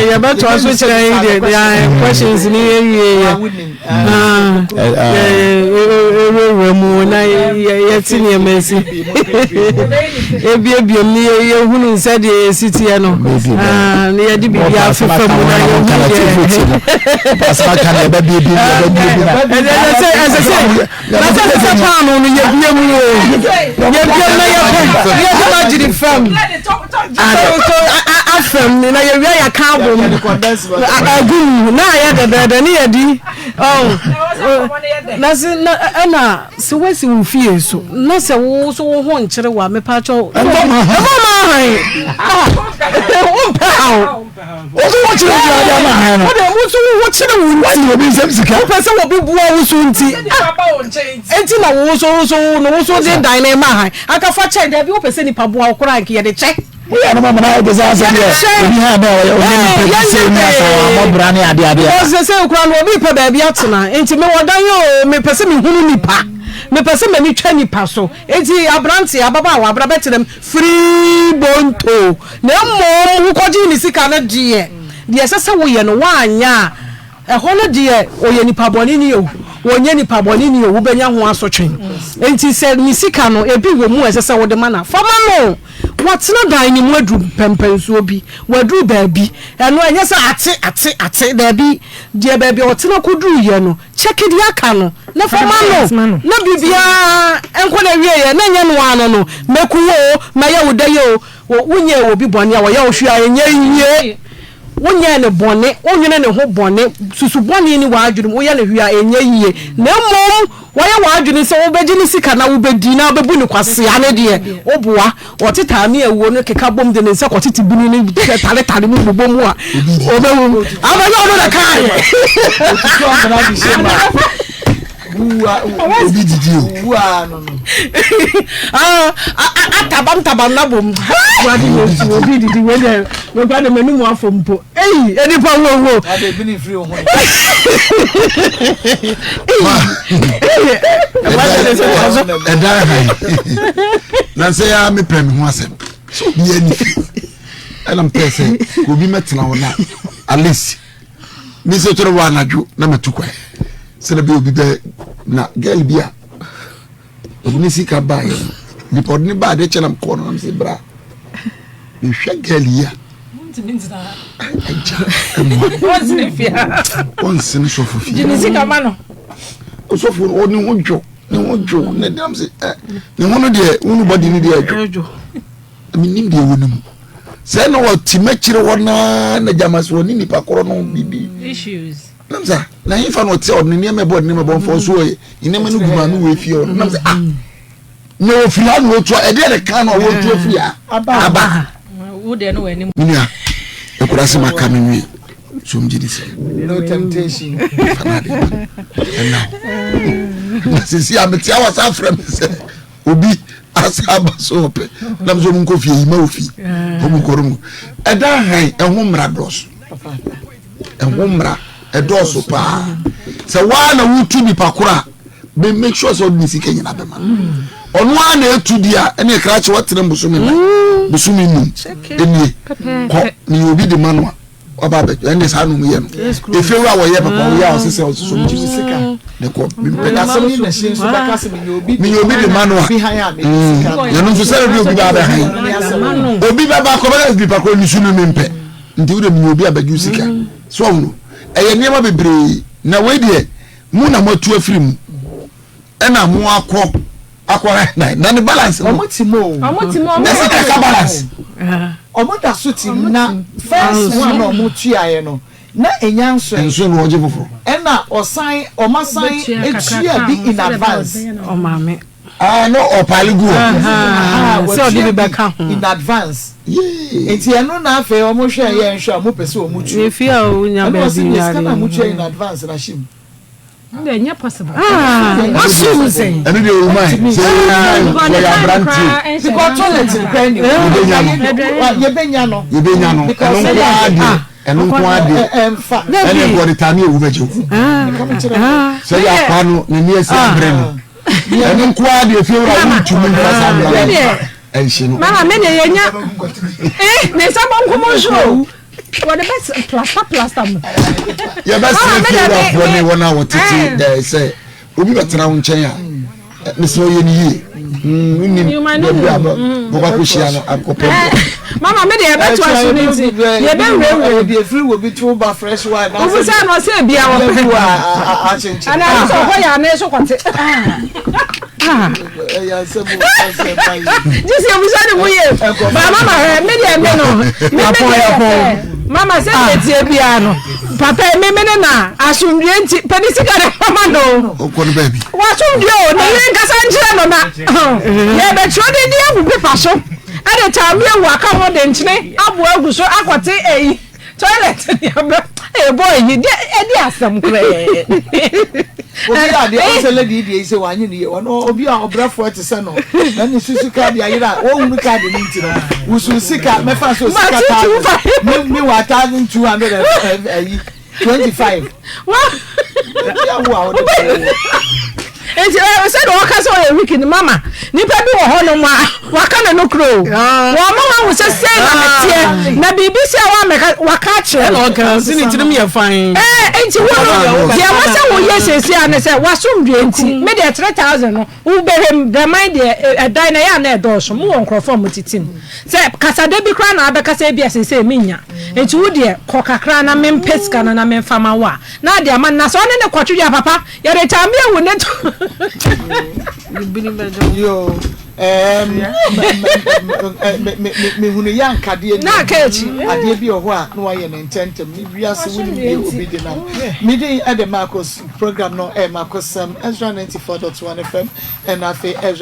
[SPEAKER 8] ya ba to so kire ide dia questions ni ye
[SPEAKER 11] mu na yeti ne mesi ebie ni ye hunu nsa de city no ne ye di bibia afefa mu na ye
[SPEAKER 9] pasma kan e ba bibia
[SPEAKER 11] na pano no ye bie mu ye bie na ye ma jiri fam afem na ye wi ya ka bom agu na ye de ne ye di na se wesi wo fie so na se wo so wo ho nkyere wa me pa cho
[SPEAKER 9] we are mama na disaster here we have brand ade
[SPEAKER 11] say ukra no obi pe ba bia tena enti me wodan yo me pese me hunu nipa me pese me ni twa nipa so enti abranti ababa wa abra betem free bonto na mo wo koji ni sika na die sese wo ye no wa anya ho no die oye nipa boni ni yo wonye nipa boni ni yo wo benya ho asotwen enti se ni sika no ebi wo mu sese wo de mana fama no watena dan ni mu adu pempenso bi wadu baabi eno enye se ate baabi die baabi watena koduru ye no check di aka no na fama no na bibia enko na wie ye na nye no ano no mekuwo maye wodaye wonye obi boni a wo ye ohua enye wonye ne bone wonye ne ho bone susu bone ni waadwuru wo ye ne hua enye yie na mom waya waadwene se wo beji ni sika na wo bedi na obebu ni kwase ane de oboa otita mi ewo no keka bom de ne se kwotiti binu ni tale mu bobom a obewu abanya ono na kai
[SPEAKER 10] obi didi
[SPEAKER 4] no
[SPEAKER 11] atabam na bom wadi no obi didi we de we gba de menu mu afompo eni pa wo
[SPEAKER 4] ade bi ni free ho
[SPEAKER 10] na say ya me prem ho asem so bi ani elam pese ko bi metna wona alice mi se toro wa anaju na matukwa celebrate obi be na girl bia obini sika bae ni podni ba de chenam ko no am se bra ni hwe girl ya once ni so fufi
[SPEAKER 11] jini sika mano
[SPEAKER 10] so fu oni wodwo ne dam se ni hono de unu body ni de adwo mi nim de wonum se no wati machire wona na jamaso ni nipa koro no bibi
[SPEAKER 12] issues
[SPEAKER 10] namza na hifa no te odni ne me bod ne me bon fo so e ine me no guma no we fie on namza no ofia no to e de kan no wo to afia aba
[SPEAKER 12] wo de no wani
[SPEAKER 10] nya e kura se maka me wi so mjidi se
[SPEAKER 4] no temptation
[SPEAKER 10] and now sisi ametia wa sa frem se obi asaba so pe namzo mun ko fie ma ofi o mun korum e da han e ho mra dos e ho mra e dos pa se wa na wutu ni pakura be make sure so ni sika nyina be ma onu ana etu dia ene krache watena busumi ma busumi nu enie ko ni obi de manwa oba be ene sa nu ye no efewu a wo ye papa wo ya osese osusu mu sika ne ko mi pe
[SPEAKER 4] na so ni na shin so baka se mi obi
[SPEAKER 10] de manwa
[SPEAKER 4] fi han ya me sika
[SPEAKER 10] ye no so sere bi obi ba be han obi ba ba ko ba bi pa ko ni sunu mi mpe nti wo de mi obi abaju sika so no eye niam bebre na we de mu na matu afiri mu ena mu akọ na ne balance
[SPEAKER 4] omotimo
[SPEAKER 10] na sika ka balance
[SPEAKER 4] omoda so tim na first one no mutu aye no na enyanso
[SPEAKER 10] no oje foforo
[SPEAKER 4] ena osan omasan etua bi in advance
[SPEAKER 11] o mame
[SPEAKER 10] no opaligu
[SPEAKER 4] so di be ka in advance enti eno na afa omohwe ye nhwe amopese omutu
[SPEAKER 11] e fi a onya ba bi
[SPEAKER 4] na na mutu in advance na shim
[SPEAKER 12] nya possible
[SPEAKER 11] what you say
[SPEAKER 10] eno de o mai say ya branti
[SPEAKER 4] because toilet brand ye benya no
[SPEAKER 10] eno ko ade
[SPEAKER 4] emfa
[SPEAKER 10] ene ko de tani ewu bejo say ya pano ne ni ese brand eno ko ade fi ora wutu mu fasa bla enshino
[SPEAKER 11] mama me ne yenya ne sa bon ko mo show What the best plaster.
[SPEAKER 10] Yeah, best if you have 1 hour to there say. Obi betena wo nchen a. Mese oye ni yi. You might know.
[SPEAKER 11] Mama, me dey bet was you need. You dey
[SPEAKER 4] be free will be too ba fresh wine.
[SPEAKER 11] Who say no say bia wo pe. And I so go ya na so kwate. Just you be say we here. Mama, me dey me no. Mama say dey bia no. Papa me na asumdie nti pedisika de mama no.
[SPEAKER 10] Okon baby.
[SPEAKER 11] Wasumdie o na yen kasa njire no na. Ye be chode ni abu pepa so. At the time you walk out the enchine, Abu so aquate a toilet. Hey boy, you did some cray.
[SPEAKER 4] The lady say one year, one or be our breath for to send. Then you see Cardia, oh, look at the meeting. We should seek out my first 1,225. What?
[SPEAKER 11] Enti I said waka so a week in mama nipa bi wo hono ma waka na no kro wo mama wo se say na metie na bibi se wa meka waka kire
[SPEAKER 2] na waka sini tirim ye fine
[SPEAKER 11] enti wo no dia wasa wo ye sesi ane se wasomdwe enti me de 3000 no wo behem the mind e dan na ya na e do so mo won krofo mo titim se kasa de bi kra na abekasa bi asese minya enti wo de kokakra na mempeska na memfama wa na de ama na so ne kwatwya papa ya de tamia wo ne
[SPEAKER 4] yo me hunu yan kadie
[SPEAKER 11] na kachi
[SPEAKER 4] adie bi oho a no waye ne ntentem me wiase woni bi obi de na me dey at the Maa Akos program no Maa Akosem Ezra 94.1 FM and Afia